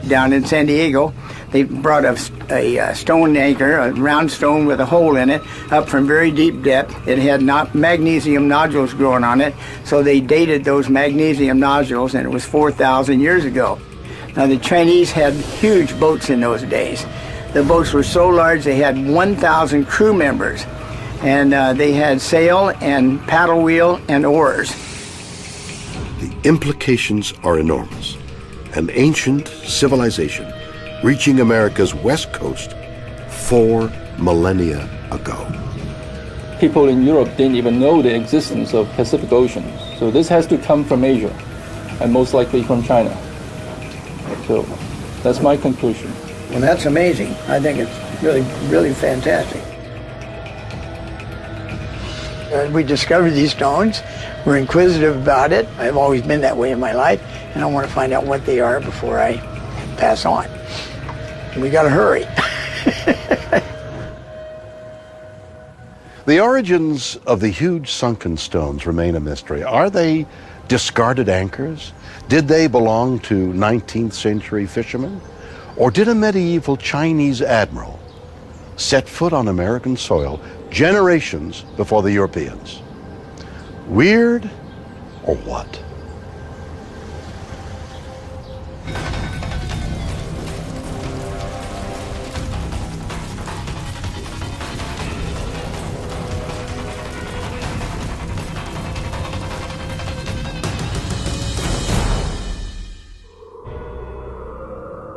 Down in San Diego, they brought a stone anchor, a round stone with a hole in it, up from very deep depth. It had magnesium nodules growing on it, so they dated those magnesium nodules, and it was 4,000 years ago. Now, the Chinese had huge boats in those days. The boats were so large they had 1,000 crew members, and they had sail and paddle wheel and oars. The implications are enormous. An ancient civilization reaching America's west coast 4 millennia ago. People in Europe didn't even know the existence of Pacific Ocean. So this has to come from Asia, and most likely from China. So that's my conclusion. Well, that's amazing. I think it's really, really fantastic. We discovered these stones. We're inquisitive about it. I've always been that way in my life, and I want to find out what they are before I pass on. We got to hurry. The origins of the huge sunken stones remain a mystery. Are they discarded anchors? Did they belong to 19th century fishermen? Or did a medieval Chinese admiral set foot on American soil generations before the Europeans? Weird or what?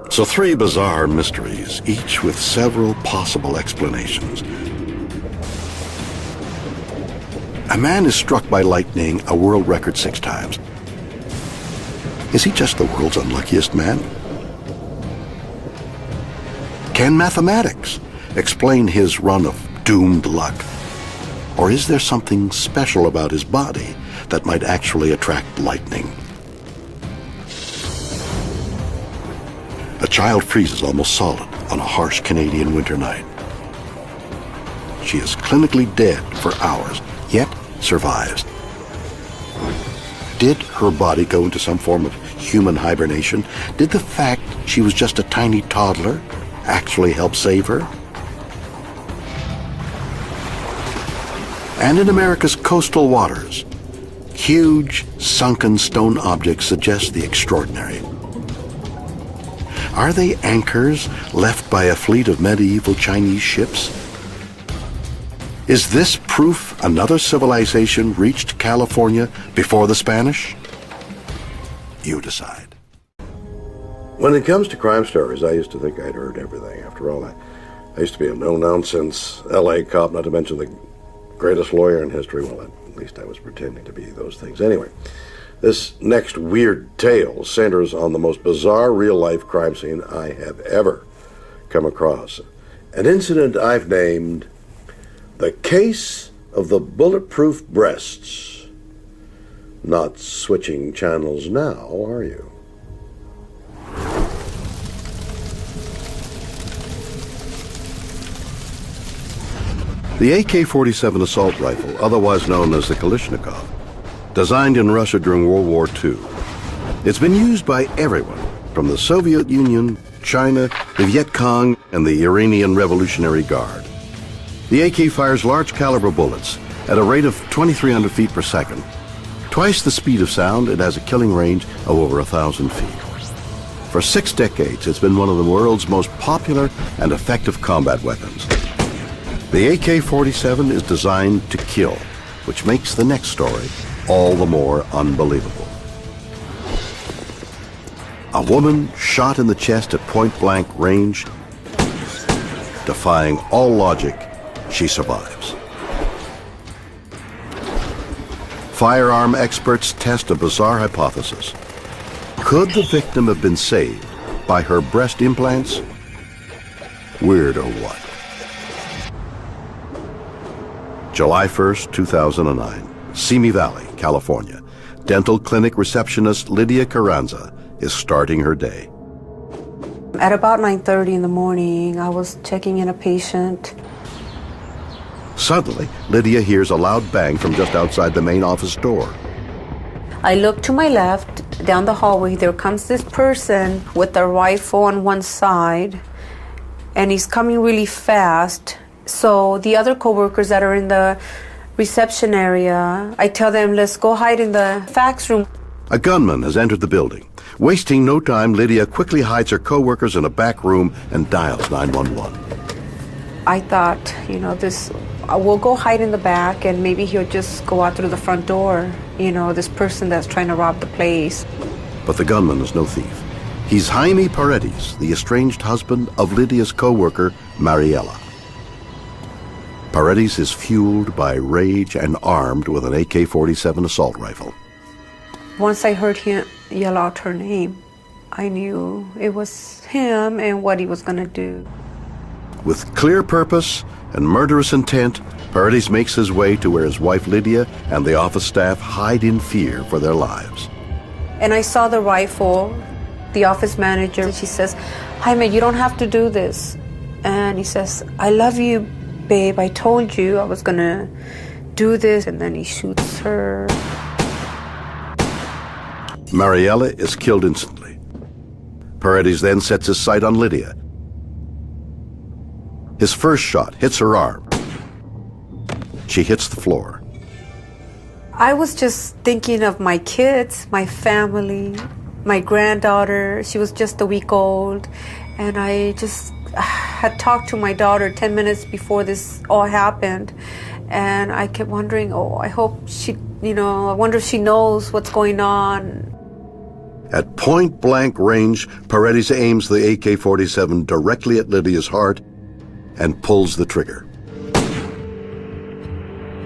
So 3 bizarre mysteries, each with several possible explanations. A man is struck by lightning, a world record 6 times. Is he just the world's unluckiest man? Can mathematics explain his run of doomed luck? Or is there something special about his body that might actually attract lightning? A child freezes almost solid on a harsh Canadian winter night. She is clinically dead for hours, yet survives. Did her body go into some form of human hibernation? Did the fact she was just a tiny toddler actually help save her? And in America's coastal waters, huge sunken stone objects suggest the extraordinary. Are they anchors left by a fleet of medieval Chinese ships? Is this proof another civilization reached California before the Spanish? You decide. When it comes to crime stories, I used to think I'd heard everything. After all, I used to be a no-nonsense L.A. cop, not to mention the greatest lawyer in history. Well, at least I was pretending to be those things. Anyway, this next weird tale centers on the most bizarre real-life crime scene I have ever come across. An incident I've named The Case of the Bulletproof Breasts. Not switching channels now, are you? The AK-47 assault rifle, otherwise known as the Kalashnikov, designed in Russia during World War II. It's been used by everyone, from the Soviet Union, China, the Viet Cong, and the Iranian Revolutionary Guard. The AK fires large caliber bullets at a rate of 2,300 feet per second. Twice the speed of sound, it has a killing range of over 1,000 feet. For 6 decades, it's been one of the world's most popular and effective combat weapons. The AK-47 is designed to kill, which makes the next story all the more unbelievable. A woman shot in the chest at point-blank range. Defying all logic, she survives. Firearm experts test a bizarre hypothesis. Could the victim have been saved by her breast implants? Weird or what? July 1st, 2009, Simi Valley, California. Dental clinic receptionist Lydia Carranza is starting her day. At about 9:30 in the morning, I was checking in a patient. Suddenly, Lydia hears a loud bang from just outside the main office door. I look to my left, down the hallway, there comes this person with a rifle on one side, and he's coming really fast. So the other coworkers that are in the reception area, I tell them, let's go hide in the fax room. A gunman has entered the building. Wasting no time, Lydia quickly hides her co-workers in a back room and dials 911. I thought, we'll go hide in the back and maybe he'll just go out through the front door, this person that's trying to rob the place. But the gunman is no thief. He's Jaime Paredes, the estranged husband of Lydia's co-worker, Mariela. Paredes is fueled by rage and armed with an AK-47 assault rifle. Once I heard him yell out her name, I knew it was him and what he was going to do. With clear purpose and murderous intent, Paredes makes his way to where his wife Lydia and the office staff hide in fear for their lives. And I saw the rifle. The office manager, she says, Jaime, you don't have to do this. And he says, I love you, babe. I told you I was going to do this. And then he shoots her. Mariela is killed instantly. Paredes then sets his sight on Lydia. His first shot hits her arm. She hits the floor. I was just thinking of my kids, my family, my granddaughter. She was just a week old. And I just had talked to my daughter 10 minutes before this all happened. And I kept wondering, I hope she, I wonder if she knows what's going on. At point-blank range, Paredes aims the AK-47 directly at Lydia's heart and pulls the trigger.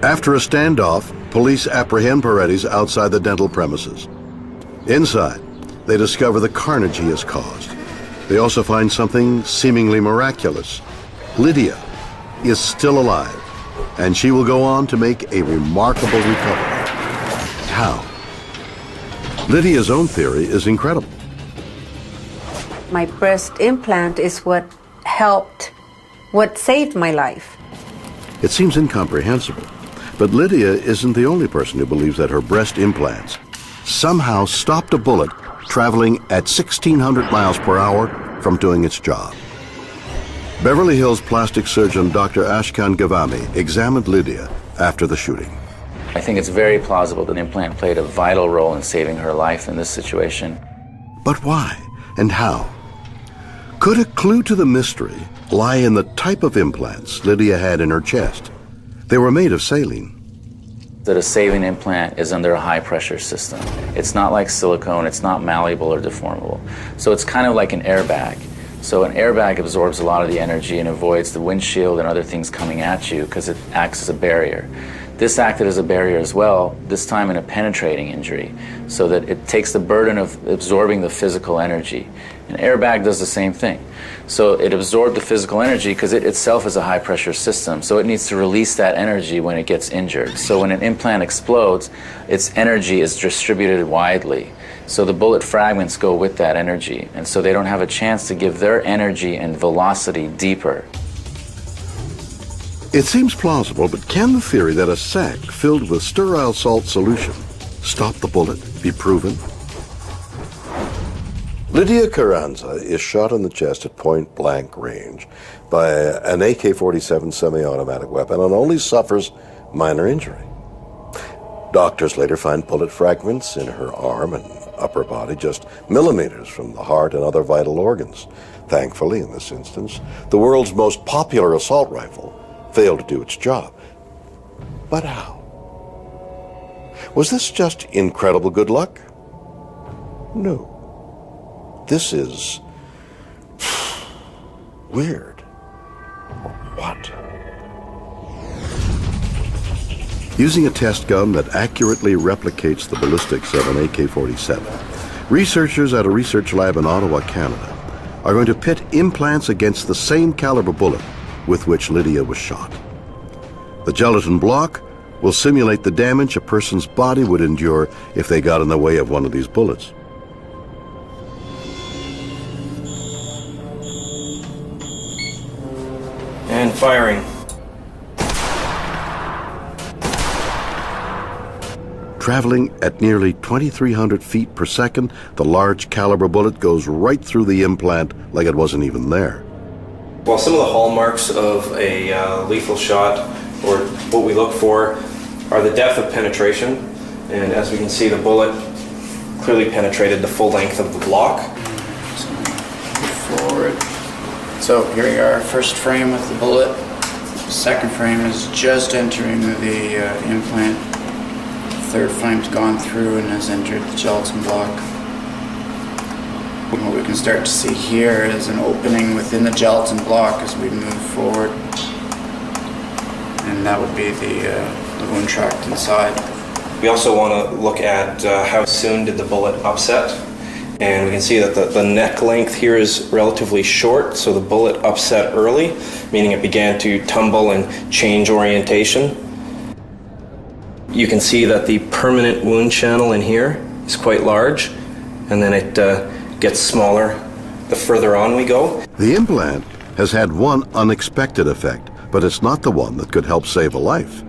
After a standoff, police apprehend Paredes outside the dental premises. Inside, they discover the carnage he has caused. They also find something seemingly miraculous. Lydia is still alive, and she will go on to make a remarkable recovery. How? Lydia's own theory is incredible. My breast implant is what saved my life. It seems incomprehensible, but Lydia isn't the only person who believes that her breast implants somehow stopped a bullet traveling at 1,600 miles per hour from doing its job. Beverly Hills plastic surgeon Dr. Ashkan Gavami examined Lydia after the shooting. I think it's very plausible that the implant played a vital role in saving her life in this situation. But why and how? Could a clue to the mystery lie in the type of implants Lydia had in her chest? They were made of saline. That a saline implant is under a high-pressure system. It's not like silicone, it's not malleable or deformable. So it's kind of like an airbag. So an airbag absorbs a lot of the energy and avoids the windshield and other things coming at you because it acts as a barrier. This acted as a barrier as well, this time in a penetrating injury, so that it takes the burden of absorbing the physical energy. An airbag does the same thing. So it absorbed the physical energy because it itself is a high-pressure system, so it needs to release that energy when it gets injured. So when an implant explodes, its energy is distributed widely. So the bullet fragments go with that energy, and so they don't have a chance to give their energy and velocity deeper. It seems plausible, but can the theory that a sac filled with sterile salt solution stop the bullet be proven? Lydia Carranza is shot in the chest at point-blank range by an AK-47 semi-automatic weapon and only suffers minor injury. Doctors later find bullet fragments in her arm and upper body just millimeters from the heart and other vital organs. Thankfully, in this instance, the world's most popular assault rifle failed to do its job. But how? Was this just incredible good luck? No. This is weird. What? Using a test gun that accurately replicates the ballistics of an AK-47, researchers at a research lab in Ottawa, Canada, are going to pit implants against the same caliber bullet with which Lydia was shot. The gelatin block will simulate the damage a person's body would endure if they got in the way of one of these bullets. And firing. Traveling at nearly 2,300 feet per second, the large caliber bullet goes right through the implant like it wasn't even there. Well, some of the hallmarks of a lethal shot, or what we look for, are the depth of penetration. And as we can see, the bullet clearly penetrated the full length of the block. Forward. So here we are, first frame with the bullet. Second frame is just entering the implant. Third frame's gone through and has entered the gelatin block. And what we can start to see here is an opening within the gelatin block as we move forward. And that would be the wound tract inside. We also want to look at how soon did the bullet upset. And we can see that the neck length here is relatively short, so the bullet upset early, meaning it began to tumble and change orientation. You can see that the permanent wound channel in here is quite large, and then it gets smaller the further on we go. The implant has had one unexpected effect, but it's not the one that could help save a life.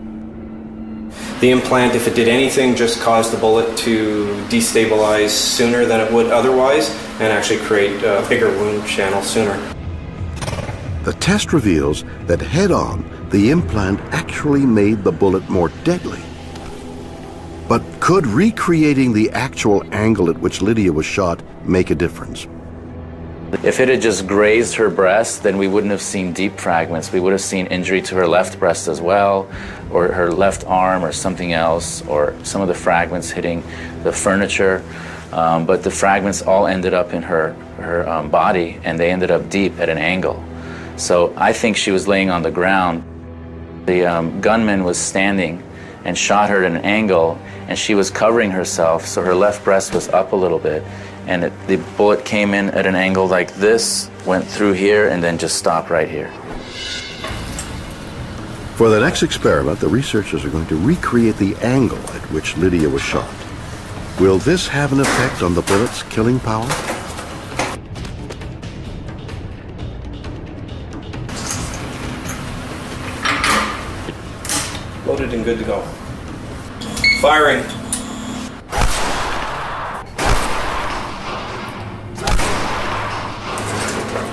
The implant, if it did anything, just caused the bullet to destabilize sooner than it would otherwise and actually create a bigger wound channel sooner. The test reveals that head-on, the implant actually made the bullet more deadly. But could recreating the actual angle at which Lydia was shot make a difference? If it had just grazed her breast, then we wouldn't have seen deep fragments. We would have seen injury to her left breast as well, or her left arm or something else, or some of the fragments hitting the furniture. But the fragments all ended up in her body, and they ended up deep at an angle. So I think she was laying on the ground. The gunman was standing and shot her at an angle, and she was covering herself, so her left breast was up a little bit. And the bullet came in at an angle like this, went through here, and then just stopped right here. For the next experiment, the researchers are going to recreate the angle at which Lydia was shot. Will this have an effect on the bullet's killing power? Loaded and good to go. Firing.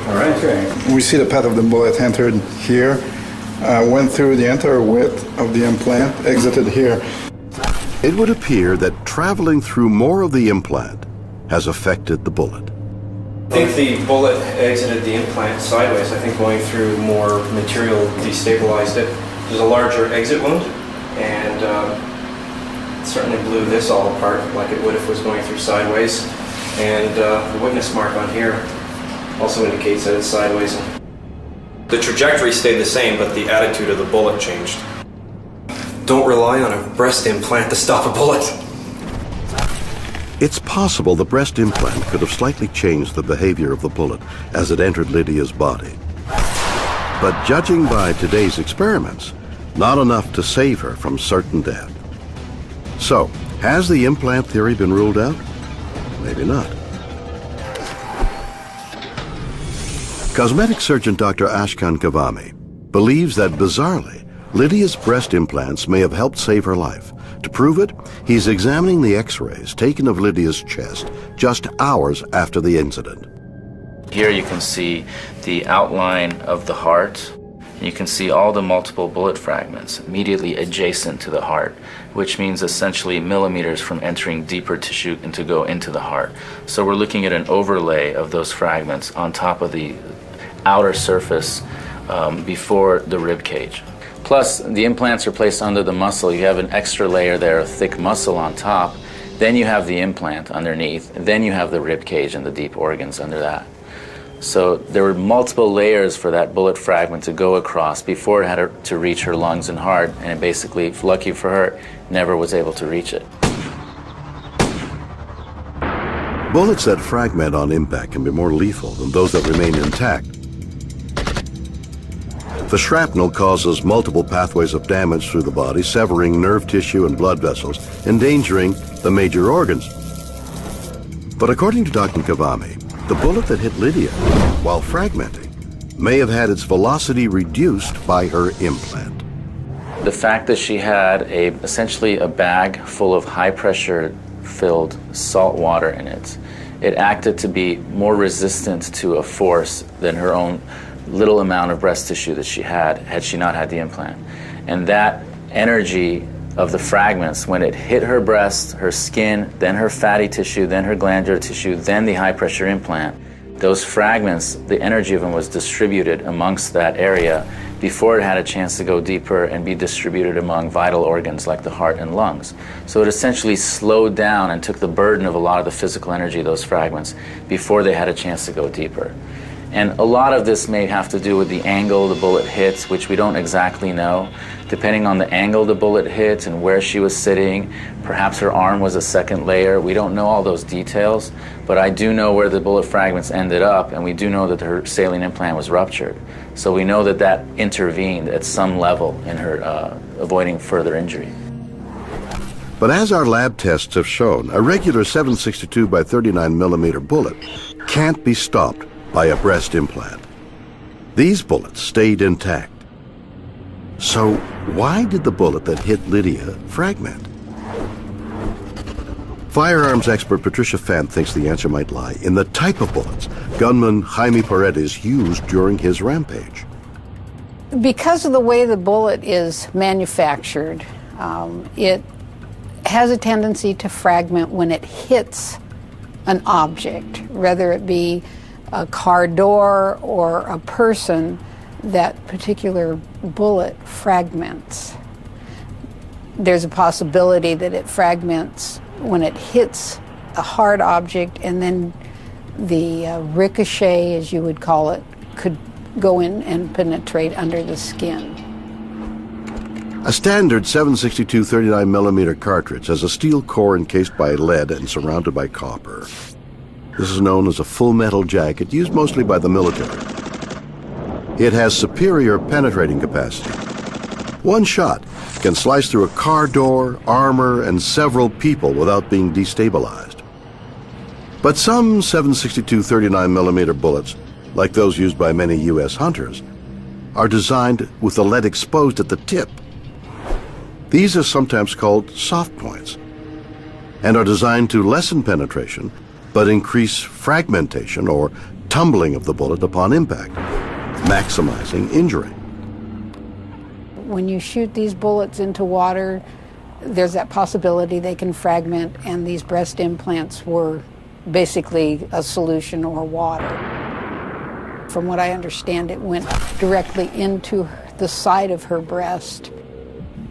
All right. Okay. We see the path of the bullet entered here, went through the entire width of the implant, exited here. It would appear that traveling through more of the implant has affected the bullet. I think the bullet exited the implant sideways. I think going through more material destabilized it. There's a larger exit wound, and it certainly blew this all apart like it would if it was going through sideways. And the witness mark on here also indicates that it's sideways. The trajectory stayed the same, but the attitude of the bullet changed. Don't rely on a breast implant to stop a bullet. It's possible the breast implant could have slightly changed the behavior of the bullet as it entered Lydia's body. But judging by today's experiments, not enough to save her from certain death. So, has the implant theory been ruled out? Maybe not. Cosmetic surgeon Dr. Ashkan Kavami believes that, bizarrely, Lydia's breast implants may have helped save her life. To prove it, he's examining the x-rays taken of Lydia's chest just hours after the incident. Here you can see the outline of the heart. You can see all the multiple bullet fragments immediately adjacent to the heart, which means essentially millimeters from entering deeper tissue and to go into the heart. So we're looking at an overlay of those fragments on top of the outer surface before the rib cage. Plus, the implants are placed under the muscle. You have an extra layer there of thick muscle on top. Then you have the implant underneath. Then you have the rib cage and the deep organs under that. So there were multiple layers for that bullet fragment to go across before it had to reach her lungs and heart, and basically, lucky for her, never was able to reach it. Bullets that fragment on impact can be more lethal than those that remain intact. The shrapnel causes multiple pathways of damage through the body, severing nerve tissue and blood vessels, endangering the major organs. But according to Dr. Kavami, the bullet that hit Lydia, while fragmenting, may have had its velocity reduced by her implant. The fact that she had essentially a bag full of high-pressure filled salt water in it, it acted to be more resistant to a force than her own little amount of breast tissue that she had she not had the implant. And that energy of the fragments, when it hit her breast, her skin, then her fatty tissue, then her glandular tissue, then the high-pressure implant, those fragments, the energy of them was distributed amongst that area before it had a chance to go deeper and be distributed among vital organs like the heart and lungs. So it essentially slowed down and took the burden of a lot of the physical energy of those fragments before they had a chance to go deeper. And a lot of this may have to do with the angle the bullet hits, which we don't exactly know. Depending on the angle the bullet hit and where she was sitting, perhaps her arm was a second layer. We don't know all those details, but I do know where the bullet fragments ended up, and we do know that her saline implant was ruptured. So we know that that intervened at some level in her avoiding further injury. But as our lab tests have shown, a regular 7.62 by 39 millimeter bullet can't be stopped by a breast implant. These bullets stayed intact. So why did the bullet that hit Lydia fragment? Firearms expert Patricia Fant thinks the answer might lie in the type of bullets gunman Jaime Paredes used during his rampage. Because of the way the bullet is manufactured, it has a tendency to fragment when it hits an object, whether it be a car door or a person. That particular bullet fragments. There's a possibility that it fragments when it hits a hard object, and then the ricochet, as you would call it, could go in and penetrate under the skin. A standard 7.62 39 millimeter cartridge has a steel core encased by lead and surrounded by copper. This is known as a full metal jacket, used mostly by the military. It has superior penetrating capacity. One shot can slice through a car door, armor, and several people without being destabilized. But some 7.62 39 millimeter bullets, like those used by many U.S. hunters, are designed with the lead exposed at the tip. These are sometimes called soft points and are designed to lessen penetration but increase fragmentation or tumbling of the bullet upon impact, maximizing injury. When you shoot these bullets into water, there's that possibility they can fragment, and these breast implants were basically a solution or water. From what I understand, it went directly into the side of her breast.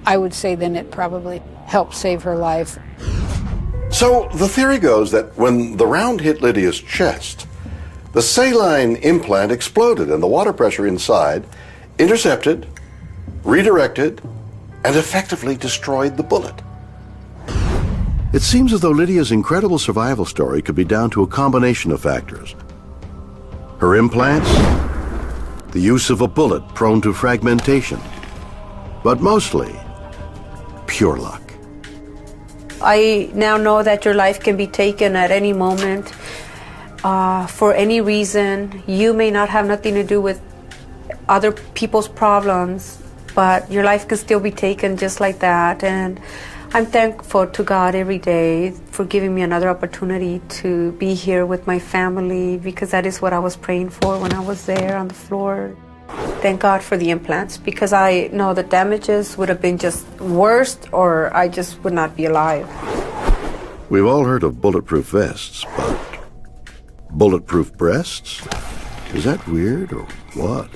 I would say then it probably helped save her life. So the theory goes that when the round hit Lydia's chest, the saline implant exploded and the water pressure inside intercepted, redirected, and effectively destroyed the bullet. It seems as though Lydia's incredible survival story could be down to a combination of factors. Her implants, the use of a bullet prone to fragmentation, but mostly pure luck. I now know that your life can be taken at any moment for any reason. You may not have nothing to do with other people's problems, but your life can still be taken just like that. And I'm thankful to God every day for giving me another opportunity to be here with my family, because that is what I was praying for when I was there on the floor. Thank God for the implants, because I know the damages would have been just worse, or I just would not be alive. We've all heard of bulletproof vests, but bulletproof breasts? Is that weird or what?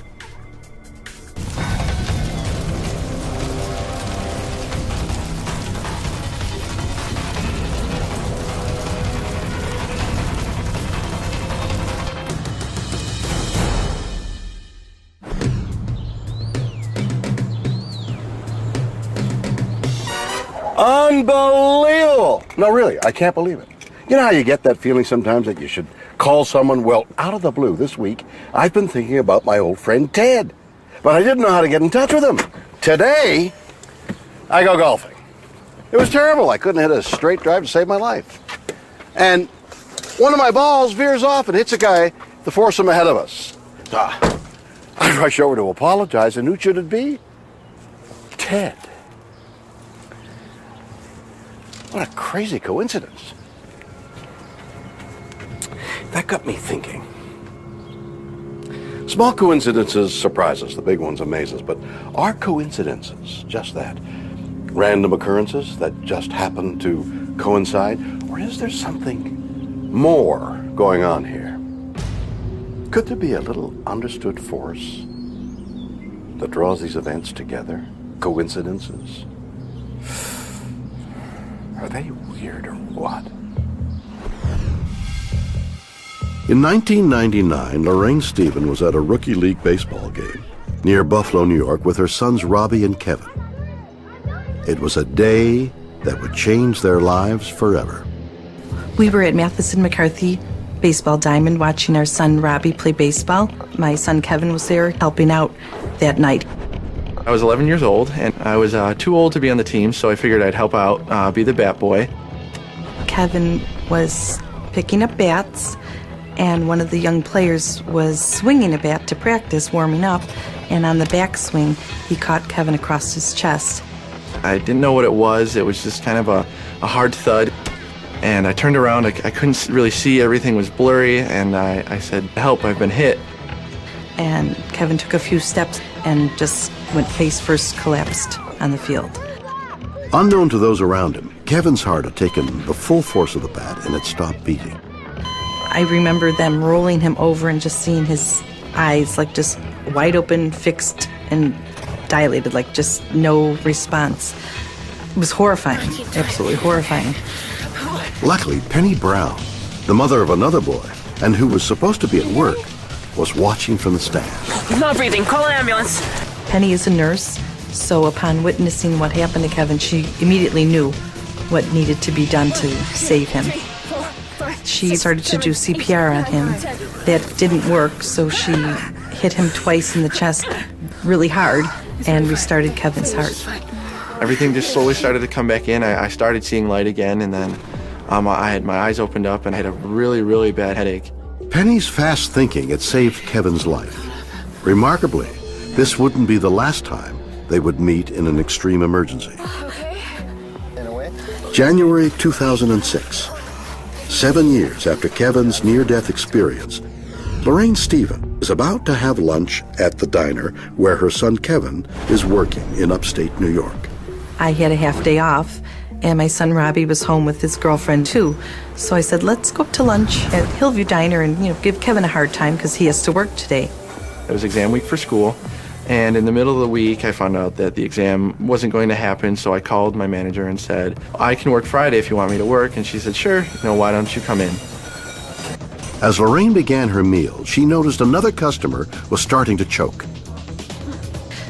Unbelievable! No, really, I can't believe it. You know how you get that feeling sometimes that you should call someone? Well, out of the blue this week, I've been thinking about my old friend Ted, but I didn't know how to get in touch with him. Today, I go golfing. It was terrible. I couldn't hit a straight drive to save my life. And one of my balls veers off and hits a guy, the foursome ahead of us. I rush over to apologize, and who should it be? Ted. What a crazy coincidence. That got me thinking. Small coincidences surprise us, the big ones amaze us, but are coincidences just that? random occurrences that just happen to coincide? Or is there something more going on here? Could there be a little understood force that draws these events together? Coincidences? Are they weird or what? In 1999, Lorraine Stephen was at a rookie league baseball game near Buffalo, New York, with her sons Robbie and Kevin. It was a day that would change their lives forever. We were at Matheson McCarthy Baseball Diamond watching our son Robbie play baseball. My son Kevin was there helping out that night. I was 11 years old, and I was too old to be on the team, so I figured I'd help out, be the bat boy. Kevin was picking up bats, and one of the young players was swinging a bat to practice, warming up, and on the backswing, he caught Kevin across his chest. I didn't know what it was. It was just kind of a hard thud. And I turned around, I couldn't really see, everything was blurry, and I said, "Help, I've been hit." And Kevin took a few steps and just went face first, collapsed on the field. Unknown to those around him, Kevin's heart had taken the full force of the bat and had stopped beating. I remember them rolling him over and just seeing his eyes like just wide open, fixed, and dilated, like just no response. It was horrifying, absolutely horrifying. Luckily, Penny Brown, the mother of another boy, and who was supposed to be at work, was watching from the stands. He's not breathing. Call an ambulance. Penny is a nurse, so upon witnessing what happened to Kevin, she immediately knew what needed to be done to save him. She started to do CPR on him. That didn't work, so she hit him twice in the chest really hard and restarted Kevin's heart. Everything just slowly started to come back in. I started seeing light again, and then I had my eyes opened up and I had a really, really bad headache. Penny's fast thinking had saved Kevin's life. Remarkably, this wouldn't be the last time they would meet in an extreme emergency. January 2006. 7 years after Kevin's near-death experience, Lorraine Stephen is about to have lunch at the diner where her son Kevin is working in upstate New York. I had a half day off, and my son Robbie was home with his girlfriend too. So I said, let's go up to lunch at Hillview Diner and give Kevin a hard time because he has to work today. It was exam week for school, and in the middle of the week I found out that the exam wasn't going to happen, so I called my manager and said, I can work Friday if you want me to work, and she said, sure, why don't you come in? As Lorraine began her meal, she noticed another customer was starting to choke.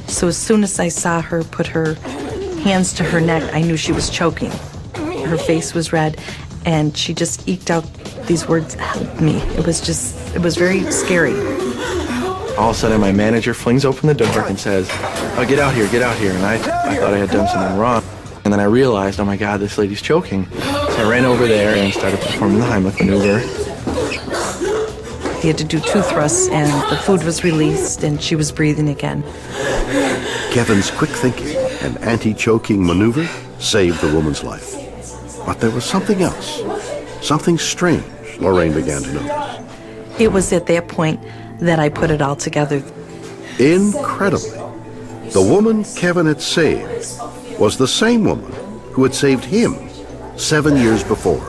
So as soon as I saw her put her hands to her neck, I knew she was choking. Her face was red, and she just eked out these words, "Help me." It was very scary. All of a sudden, my manager flings open the door and says, oh, get out here, and I thought I had done something wrong. And then I realized, oh my God, this lady's choking. So I ran over there and started performing the Heimlich maneuver. He had to do 2 thrusts, and the food was released, and she was breathing again. Kevin's quick thinking and anti-choking maneuver saved the woman's life. But there was something else, something strange Lorraine began to notice. It was at that point that I put it all together. Incredibly, the woman Kevin had saved was the same woman who had saved him 7 years before.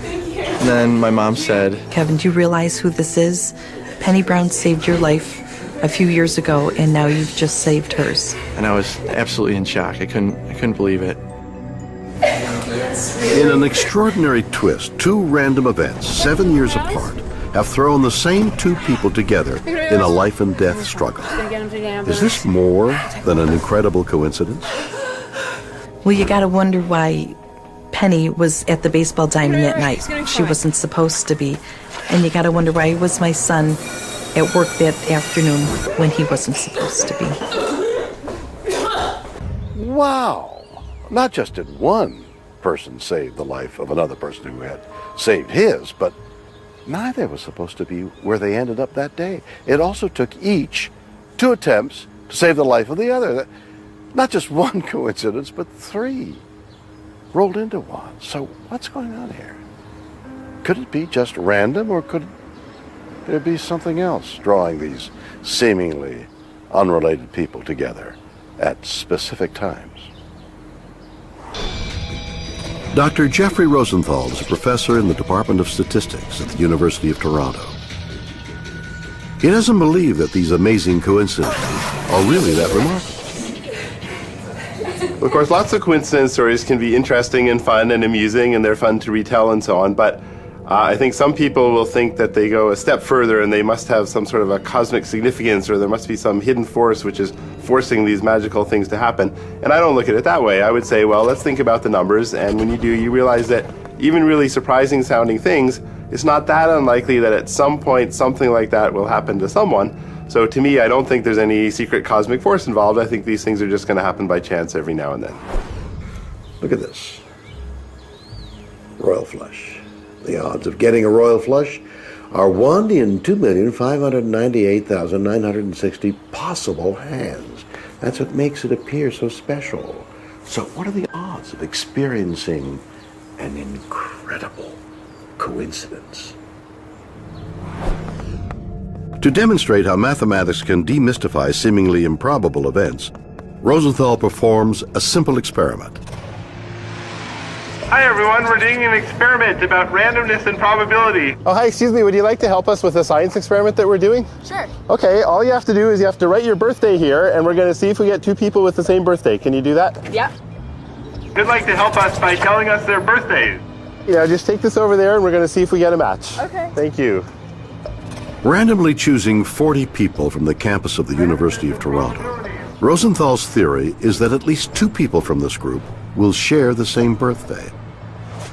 And then my mom said, Kevin, do you realize who this is? Penny Brown saved your life a few years ago, and now you've just saved hers. And I was absolutely in shock. I couldn't believe it. In an extraordinary twist, 2 random events 7 years apart have thrown the same 2 people together in a life and death struggle. Is this more than an incredible coincidence? Well, you gotta wonder why Penny was at the baseball diamond that night. She wasn't supposed to be. And you gotta wonder why was my son at work that afternoon when he wasn't supposed to be. Wow! Not just did one person save the life of another person who had saved his, but neither was supposed to be where they ended up that day. It also took each 2 attempts to save the life of the other. Not just one coincidence, but 3 rolled into one. So what's going on here? Could it be just random, or could there be something else drawing these seemingly unrelated people together at specific times? Dr. Jeffrey Rosenthal is a professor in the Department of Statistics at the University of Toronto. He doesn't believe that these amazing coincidences are really that remarkable. Of course, lots of coincidence stories can be interesting and fun and amusing, and they're fun to retell and so on, but I think some people will think that they go a step further and they must have some sort of a cosmic significance, or there must be some hidden force which is forcing these magical things to happen. And I don't look at it that way. I would say, well, let's think about the numbers, and when you do, you realize that even really surprising sounding things, it's not that unlikely that at some point something like that will happen to someone. So to me, I don't think there's any secret cosmic force involved. I think these things are just going to happen by chance every now and then. Look at this. Royal flush. The odds of getting a royal flush are 1 in 2,598,960 possible hands. That's what makes it appear so special. So what are the odds of experiencing an incredible coincidence? To demonstrate how mathematics can demystify seemingly improbable events, Rosenthal performs a simple experiment. Hi everyone, we're doing an experiment about randomness and probability. Oh, hi, excuse me, would you like to help us with a science experiment that we're doing? Sure. Okay, all you have to do is you have to write your birthday here, and we're going to see if we get two people with the same birthday. Can you do that? Yeah. Who'd like to help us by telling us their birthdays? Yeah, just take this over there and we're going to see if we get a match. Okay. Thank you. Randomly choosing 40 people from the campus of the University of Toronto, Rosenthal's theory is that at least 2 people from this group will share the same birthday.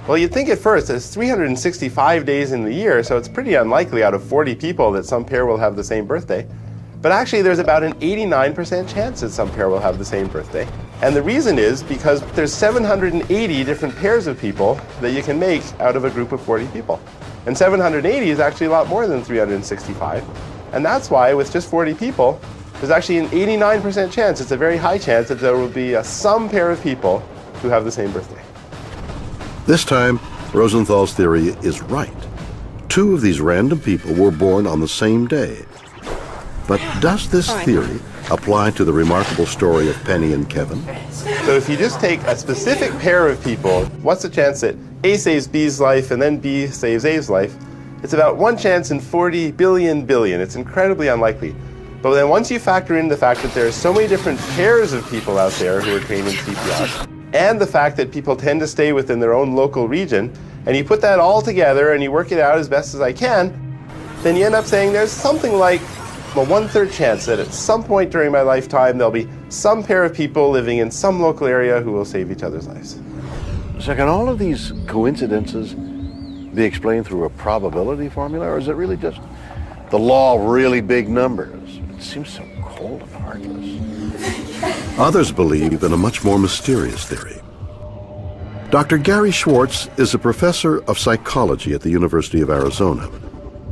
Well, you'd think at first it's 365 days in the year, so it's pretty unlikely out of 40 people that some pair will have the same birthday. But actually, there's about an 89% chance that some pair will have the same birthday. And the reason is because there's 780 different pairs of people that you can make out of a group of 40 people. And 780 is actually a lot more than 365. And that's why with just 40 people, there's actually an 89% chance, it's a very high chance, that there will be some pair of people who have the same birthday. This time, Rosenthal's theory is right. 2 of these random people were born on the same day. But does this theory apply to the remarkable story of Penny and Kevin? So if you just take a specific pair of people, what's the chance that A saves B's life and then B saves A's life? It's about 1 chance in 40 billion. It's incredibly unlikely. But then once you factor in the fact that there are so many different pairs of people out there who are trained in CPR, and the fact that people tend to stay within their own local region, and you put that all together and you work it out as best as I can, then you end up saying there's something like a 1/3 chance that at some point during my lifetime there'll be some pair of people living in some local area who will save each other's lives. So can all of these coincidences be explained through a probability formula, or is it really just the law of really big numbers? It seems so cold and heartless. Others believe in a much more mysterious theory. Dr. Gary Schwartz is a professor of psychology at the University of Arizona.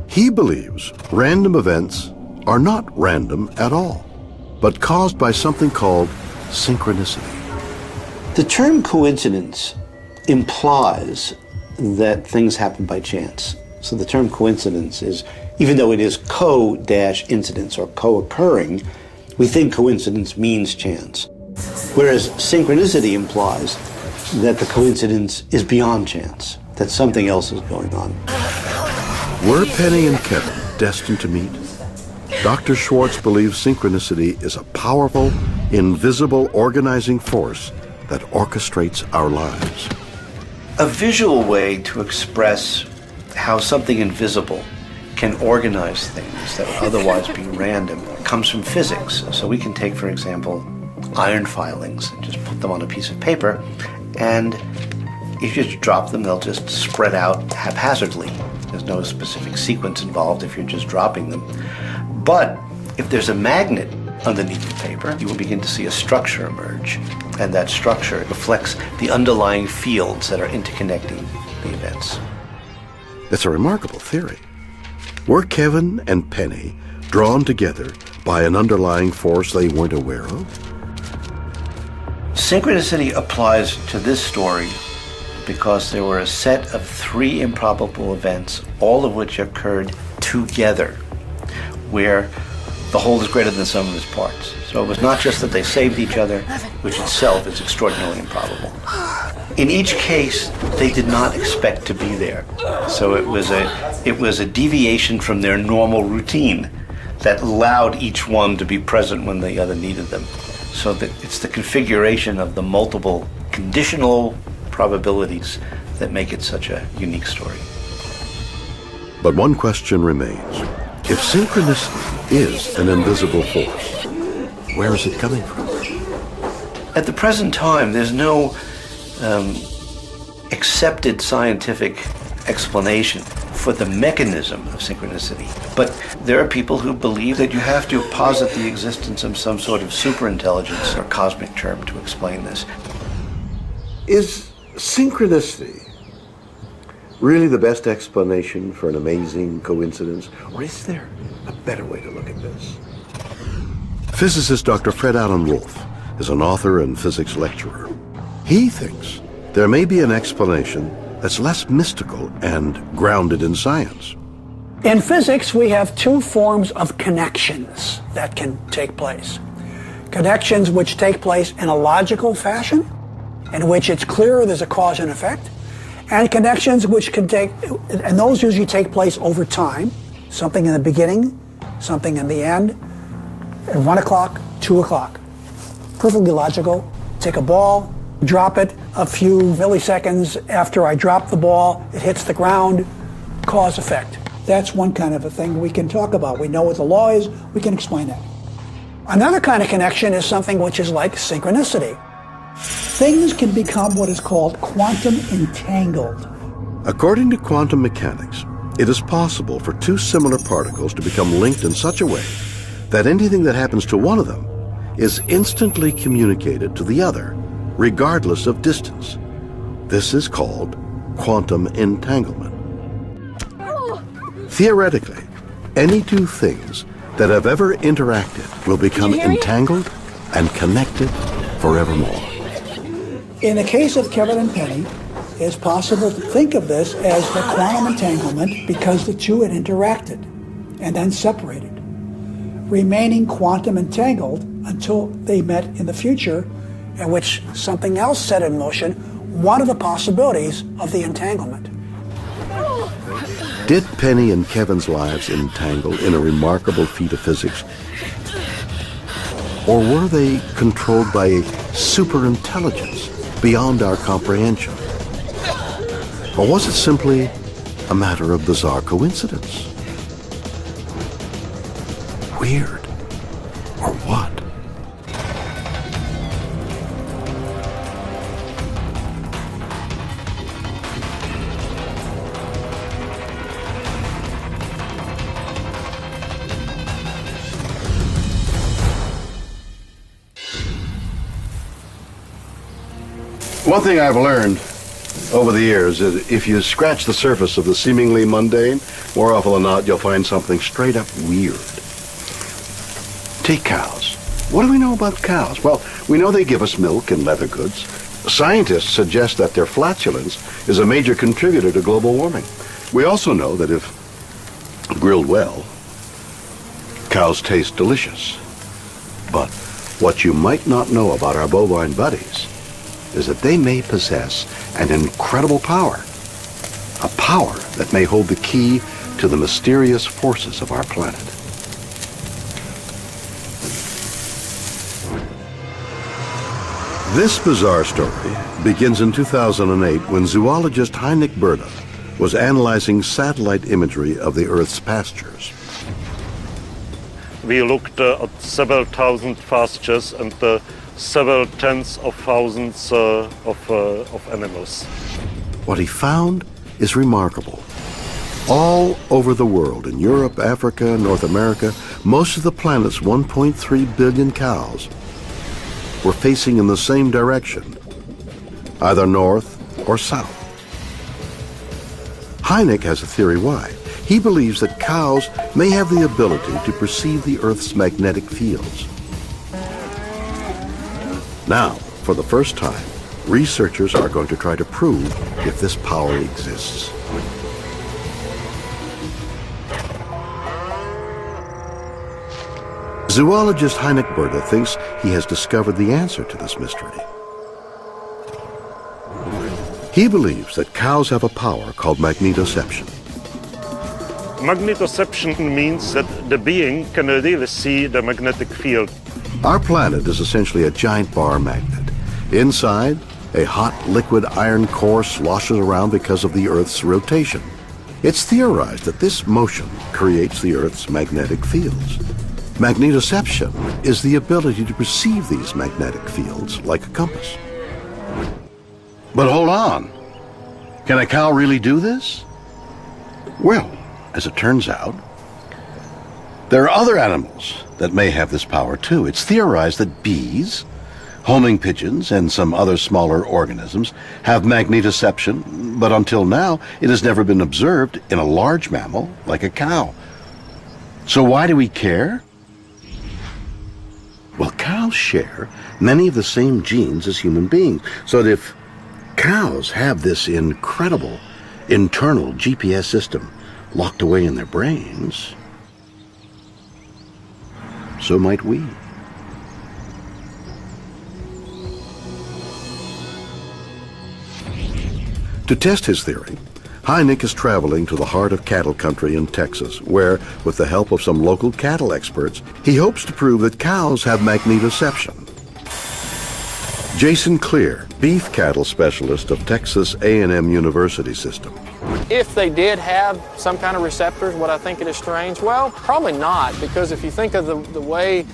He believes random events are not random at all, but caused by something called synchronicity. The term coincidence implies that things happen by chance. So the term coincidence is, even though it is co-incidence or co-occurring, we think coincidence means chance. Whereas synchronicity implies that the coincidence is beyond chance, that something else is going on. Were Penny and Kevin destined to meet? Dr. Schwartz believes synchronicity is a powerful, invisible organizing force that orchestrates our lives. A visual way to express how something invisible can organize things that would otherwise be random comes from physics. So we can take, for example, iron filings and just put them on a piece of paper, and if you just drop them, they'll just spread out haphazardly. There's no specific sequence involved if you're just dropping them. But if there's a magnet underneath the paper, you will begin to see a structure emerge, and that structure reflects the underlying fields that are interconnecting the events. It's a remarkable theory. Were Kevin and Penny drawn together by an underlying force they weren't aware of? Synchronicity applies to this story because there were a set of 3 improbable events, all of which occurred together, where the whole is greater than the sum of its parts. So it was not just that they saved each other, which itself is extraordinarily improbable. In each case, they did not expect to be there. So it was a deviation from their normal routine that allowed each one to be present when the other needed them. So that it's the configuration of the multiple conditional probabilities that make it such a unique story. But one question remains. If synchronicity is an invisible force, where is it coming from? At the present time, there's no accepted scientific explanation for the mechanism of synchronicity. But there are people who believe that you have to posit the existence of some sort of superintelligence or cosmic term to explain this. Is synchronicity really the best explanation for an amazing coincidence? Or is there a better way to look at this? Physicist Dr. Fred Allen Wolf is an author and physics lecturer. He thinks there may be an explanation that's less mystical and grounded in science. In physics, we have two forms of connections that can take place. Connections which take place in a logical fashion, in which it's clear there's a cause and effect, and connections which can take, and those usually take place over time, something in the beginning, something in the end, at 1 o'clock, 2 o'clock. Perfectly logical. Take a ball, drop it a few milliseconds after I drop the ball, it hits the ground, cause effect. That's one kind of a thing we can talk about. We know what the law is, we can explain that. Another kind of connection is something which is like synchronicity. Things can become what is called quantum entangled. According to quantum mechanics, it is possible for two similar particles to become linked in such a way that anything that happens to one of them is instantly communicated to the other, regardless of distance. This is called quantum entanglement. Theoretically, any two things that have ever interacted will become entangled and connected forevermore. In the case of Kevin and Penny, it's possible to think of this as the quantum entanglement because the two had interacted and then separated, remaining quantum entangled until they met in the future, in which something else set in motion one of the possibilities of the entanglement. Did Penny and Kevin's lives entangle in a remarkable feat of physics? Or were they controlled by a superintelligence beyond our comprehension? Or was it simply a matter of bizarre coincidence? Weird. Or what? One thing I've learned over the years is if you scratch the surface of the seemingly mundane, more often than not, you'll find something straight up weird. Take cows. What do we know about cows? Well, we know they give us milk and leather goods. Scientists suggest that their flatulence is a major contributor to global warming. We also know that if grilled well, cows taste delicious. But what you might not know about our bovine buddies is that they may possess an incredible power, a power that may hold the key to the mysterious forces of our planet. This bizarre story begins in 2008 when zoologist Heinrich Börde was analyzing satellite imagery of the Earth's pastures. We looked at several thousand pastures and several tens of thousands of animals. What he found is remarkable. All over the world, in Europe, Africa, North America, most of the planet's 1.3 billion cows were facing in the same direction, either north or south. Heinrich has a theory why. He believes that cows may have the ability to perceive the Earth's magnetic fields. Now, for the first time, researchers are going to try to prove if this power exists. Zoologist Heinrich Börde thinks he has discovered the answer to this mystery. He believes that cows have a power called magnetoception. Magnetoception means that the being can really see the magnetic field. Our planet is essentially a giant bar magnet. Inside, a hot liquid iron core sloshes around because of the Earth's rotation. It's theorized that this motion creates the Earth's magnetic fields. Magnetoception is the ability to perceive these magnetic fields like a compass. But hold on. Can a cow really do this? Well, as it turns out, there are other animals that may have this power too. It's theorized that bees, homing pigeons, and some other smaller organisms have magnetoception, but until now, it has never been observed in a large mammal like a cow. So why do we care? Well, cows share many of the same genes as human beings, so that if cows have this incredible internal GPS system locked away in their brains, so might we. To test his theory, Hynek is traveling to the heart of cattle country in Texas, where, with the help of some local cattle experts, he hopes to prove that cows have magnetoception. Jason Clear, beef cattle specialist of Texas A&M University System. If they did have some kind of receptors, would I think it is strange? Well, probably not, because if you think of the way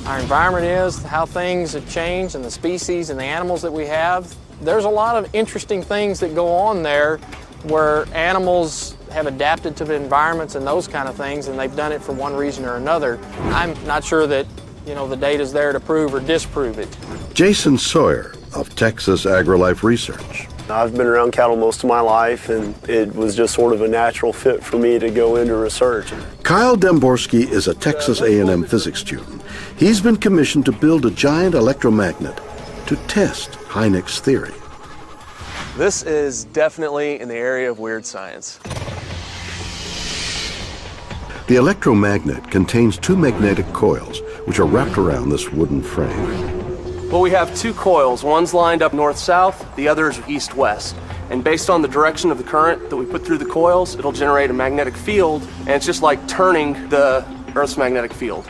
our environment is, how things have changed, and the species and the animals that we have, there's a lot of interesting things that go on there where animals have adapted to the environments and those kind of things, and they've done it for one reason or another. I'm not sure that, the data's there to prove or disprove it. Jason Sawyer of Texas AgriLife Research. I've been around cattle most of my life, and it was just sort of a natural fit for me to go into research. Kyle Demborski is a Texas A&M physics student. He's been commissioned to build a giant electromagnet to test Hynek's theory. This is definitely in the area of weird science. The electromagnet contains two magnetic coils which are wrapped around this wooden frame. Well, we have two coils. One's lined up north-south, the other is east-west. And based on the direction of the current that we put through the coils, it'll generate a magnetic field, and it's just like turning the Earth's magnetic field.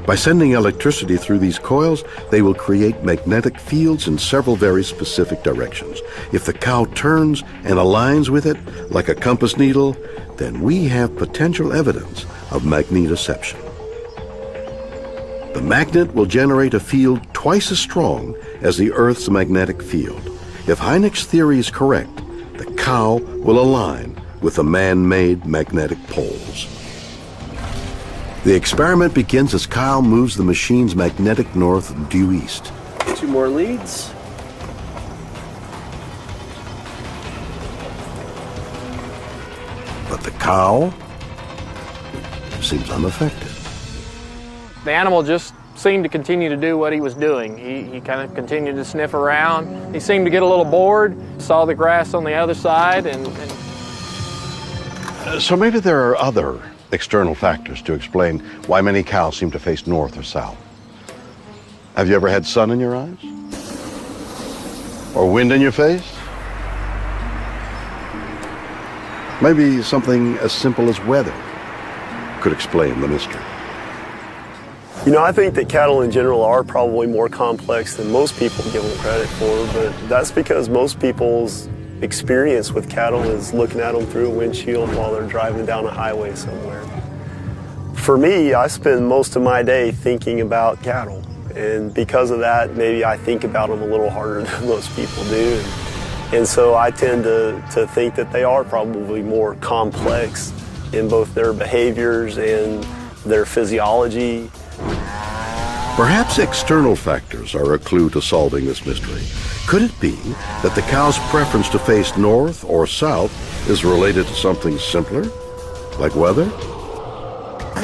By sending electricity through these coils, they will create magnetic fields in several very specific directions. If the cow turns and aligns with it, like a compass needle, then we have potential evidence of magnetoception. The magnet will generate a field twice as strong as the Earth's magnetic field. If Hynek's theory is correct, the cow will align with the man-made magnetic poles. The experiment begins as Kyle moves the machine's magnetic north due east. Two more leads. But the cow seems unaffected. The animal just seemed to continue to do what he was doing. He kind of continued to sniff around. He seemed to get a little bored, saw the grass on the other side, and... So maybe there are other external factors to explain why many cows seem to face north or south. Have you ever had sun in your eyes? Or wind in your face? Maybe something as simple as weather could explain the mystery. I think that cattle in general are probably more complex than most people give them credit for, but that's because most people's experience with cattle is looking at them through a windshield while they're driving down a highway somewhere. For me, I spend most of my day thinking about cattle, and because of that, maybe I think about them a little harder than most people do. And so I tend to think that they are probably more complex in both their behaviors and their physiology. Perhaps external factors are a clue to solving this mystery. Could it be that the cow's preference to face north or south is related to something simpler, like weather?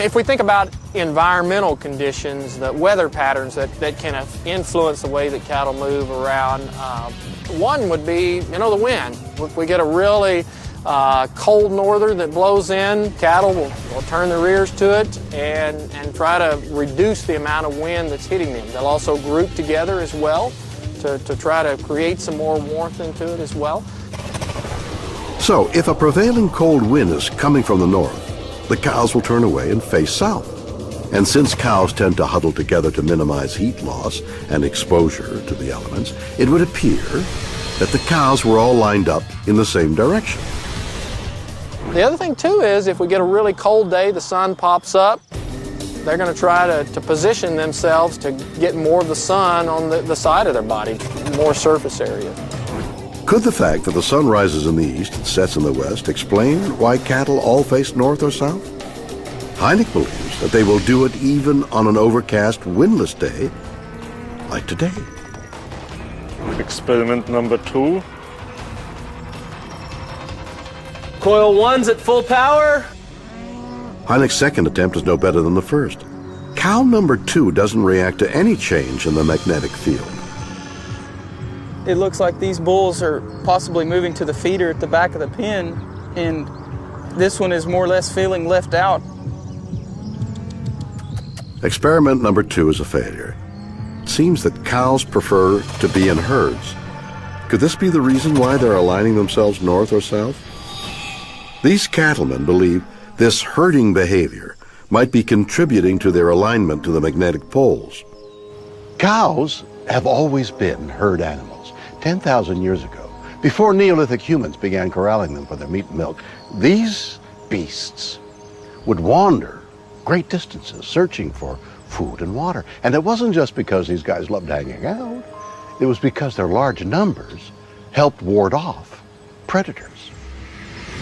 If we think about environmental conditions, the weather patterns that can influence the way that cattle move around, one would be, the wind. If we get a really cold norther that blows in, cattle will turn their ears to it and try to reduce the amount of wind that's hitting them. They'll also group together as well to try to create some more warmth into it as well. So, if a prevailing cold wind is coming from the north, the cows will turn away and face south. And since cows tend to huddle together to minimize heat loss and exposure to the elements, it would appear that the cows were all lined up in the same direction. The other thing too is if we get a really cold day, the sun pops up, they're going to try to position themselves to get more of the sun on the side of their body, more surface area. Could the fact that the sun rises in the east and sets in the west explain why cattle all face north or south? Hynek believes that they will do it even on an overcast, windless day like today. Experiment number 2. Coil 1's at full power. Hynek's second attempt is no better than the first. Cow number 2 doesn't react to any change in the magnetic field. It looks like these bulls are possibly moving to the feeder at the back of the pen, and this one is more or less feeling left out. Experiment number 2 is a failure. It seems that cows prefer to be in herds. Could this be the reason why they're aligning themselves north or south? These cattlemen believe this herding behavior might be contributing to their alignment to the magnetic poles. Cows have always been herd animals. 10,000 years ago, before Neolithic humans began corralling them for their meat and milk, these beasts would wander great distances searching for food and water. And it wasn't just because these guys loved hanging out. It was because their large numbers helped ward off predators.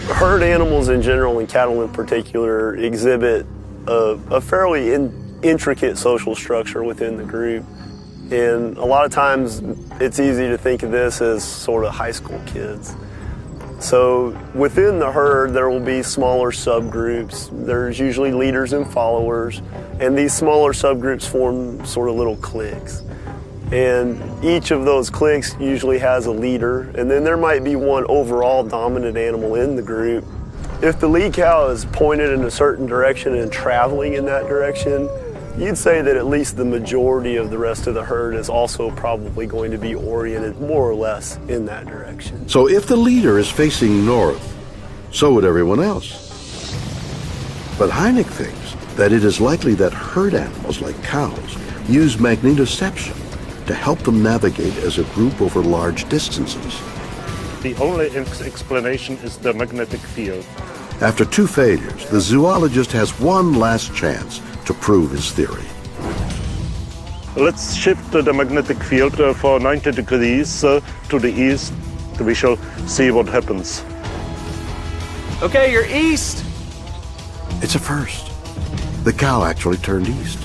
Herd animals in general, and cattle in particular, exhibit a fairly intricate social structure within the group. And a lot of times it's easy to think of this as sort of high school kids. So within the herd, there will be smaller subgroups. There's usually leaders and followers, and these smaller subgroups form sort of little cliques. And each of those cliques usually has a leader, and then there might be one overall dominant animal in the group. If the lead cow is pointed in a certain direction and traveling in that direction, you'd say that at least the majority of the rest of the herd is also probably going to be oriented more or less in that direction. So if the leader is facing north, so would everyone else. But Hynek thinks that it is likely that herd animals like cows use magnetoception to help them navigate as a group over large distances. The only explanation is the magnetic field. After 2 failures, the zoologist has one last chance to prove his theory. Let's shift the magnetic field for 90 degrees to the east. We shall see what happens. Okay, you're east. It's a first. The cow actually turned east.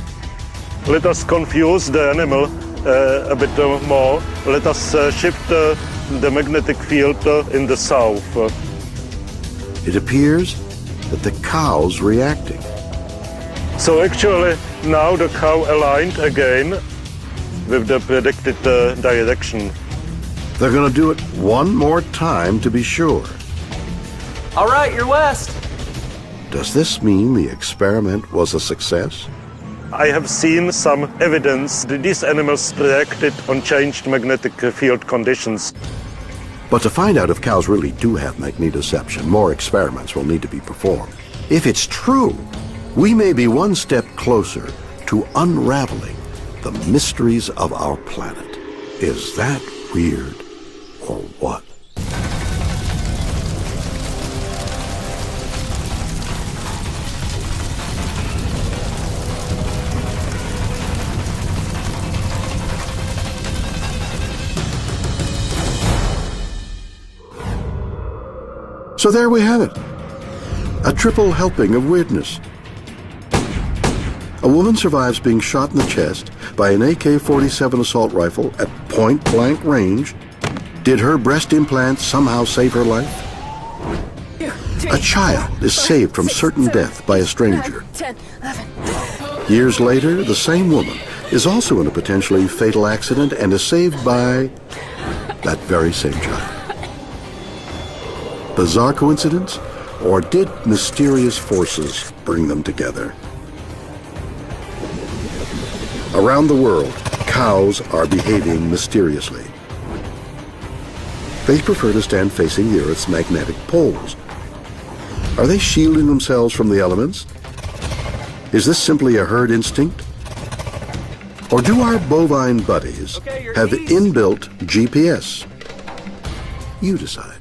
Let us confuse the animal a bit more. Let us shift the magnetic field in the south. It appears that the cow's reacting. So actually, now the cow aligned again with the predicted direction. They're going to do it one more time to be sure. All right, you're west. Does this mean the experiment was a success? I have seen some evidence that these animals reacted on changed magnetic field conditions. But to find out if cows really do have magnetoception, more experiments will need to be performed. If it's true, we may be one step closer to unraveling the mysteries of our planet. Is that weird or what? So there we have it. A triple helping of weirdness. A woman survives being shot in the chest by an AK-47 assault rifle at point-blank range. Did her breast implant somehow save her life? A child is saved from certain death by a stranger. Years later, the same woman is also in a potentially fatal accident and is saved by that very same child. Bizarre coincidence? Or did mysterious forces bring them together? Around the world, cows are behaving mysteriously. They prefer to stand facing the Earth's magnetic poles. Are they shielding themselves from the elements? Is this simply a herd instinct? Or do our bovine buddies have inbuilt GPS? You decide.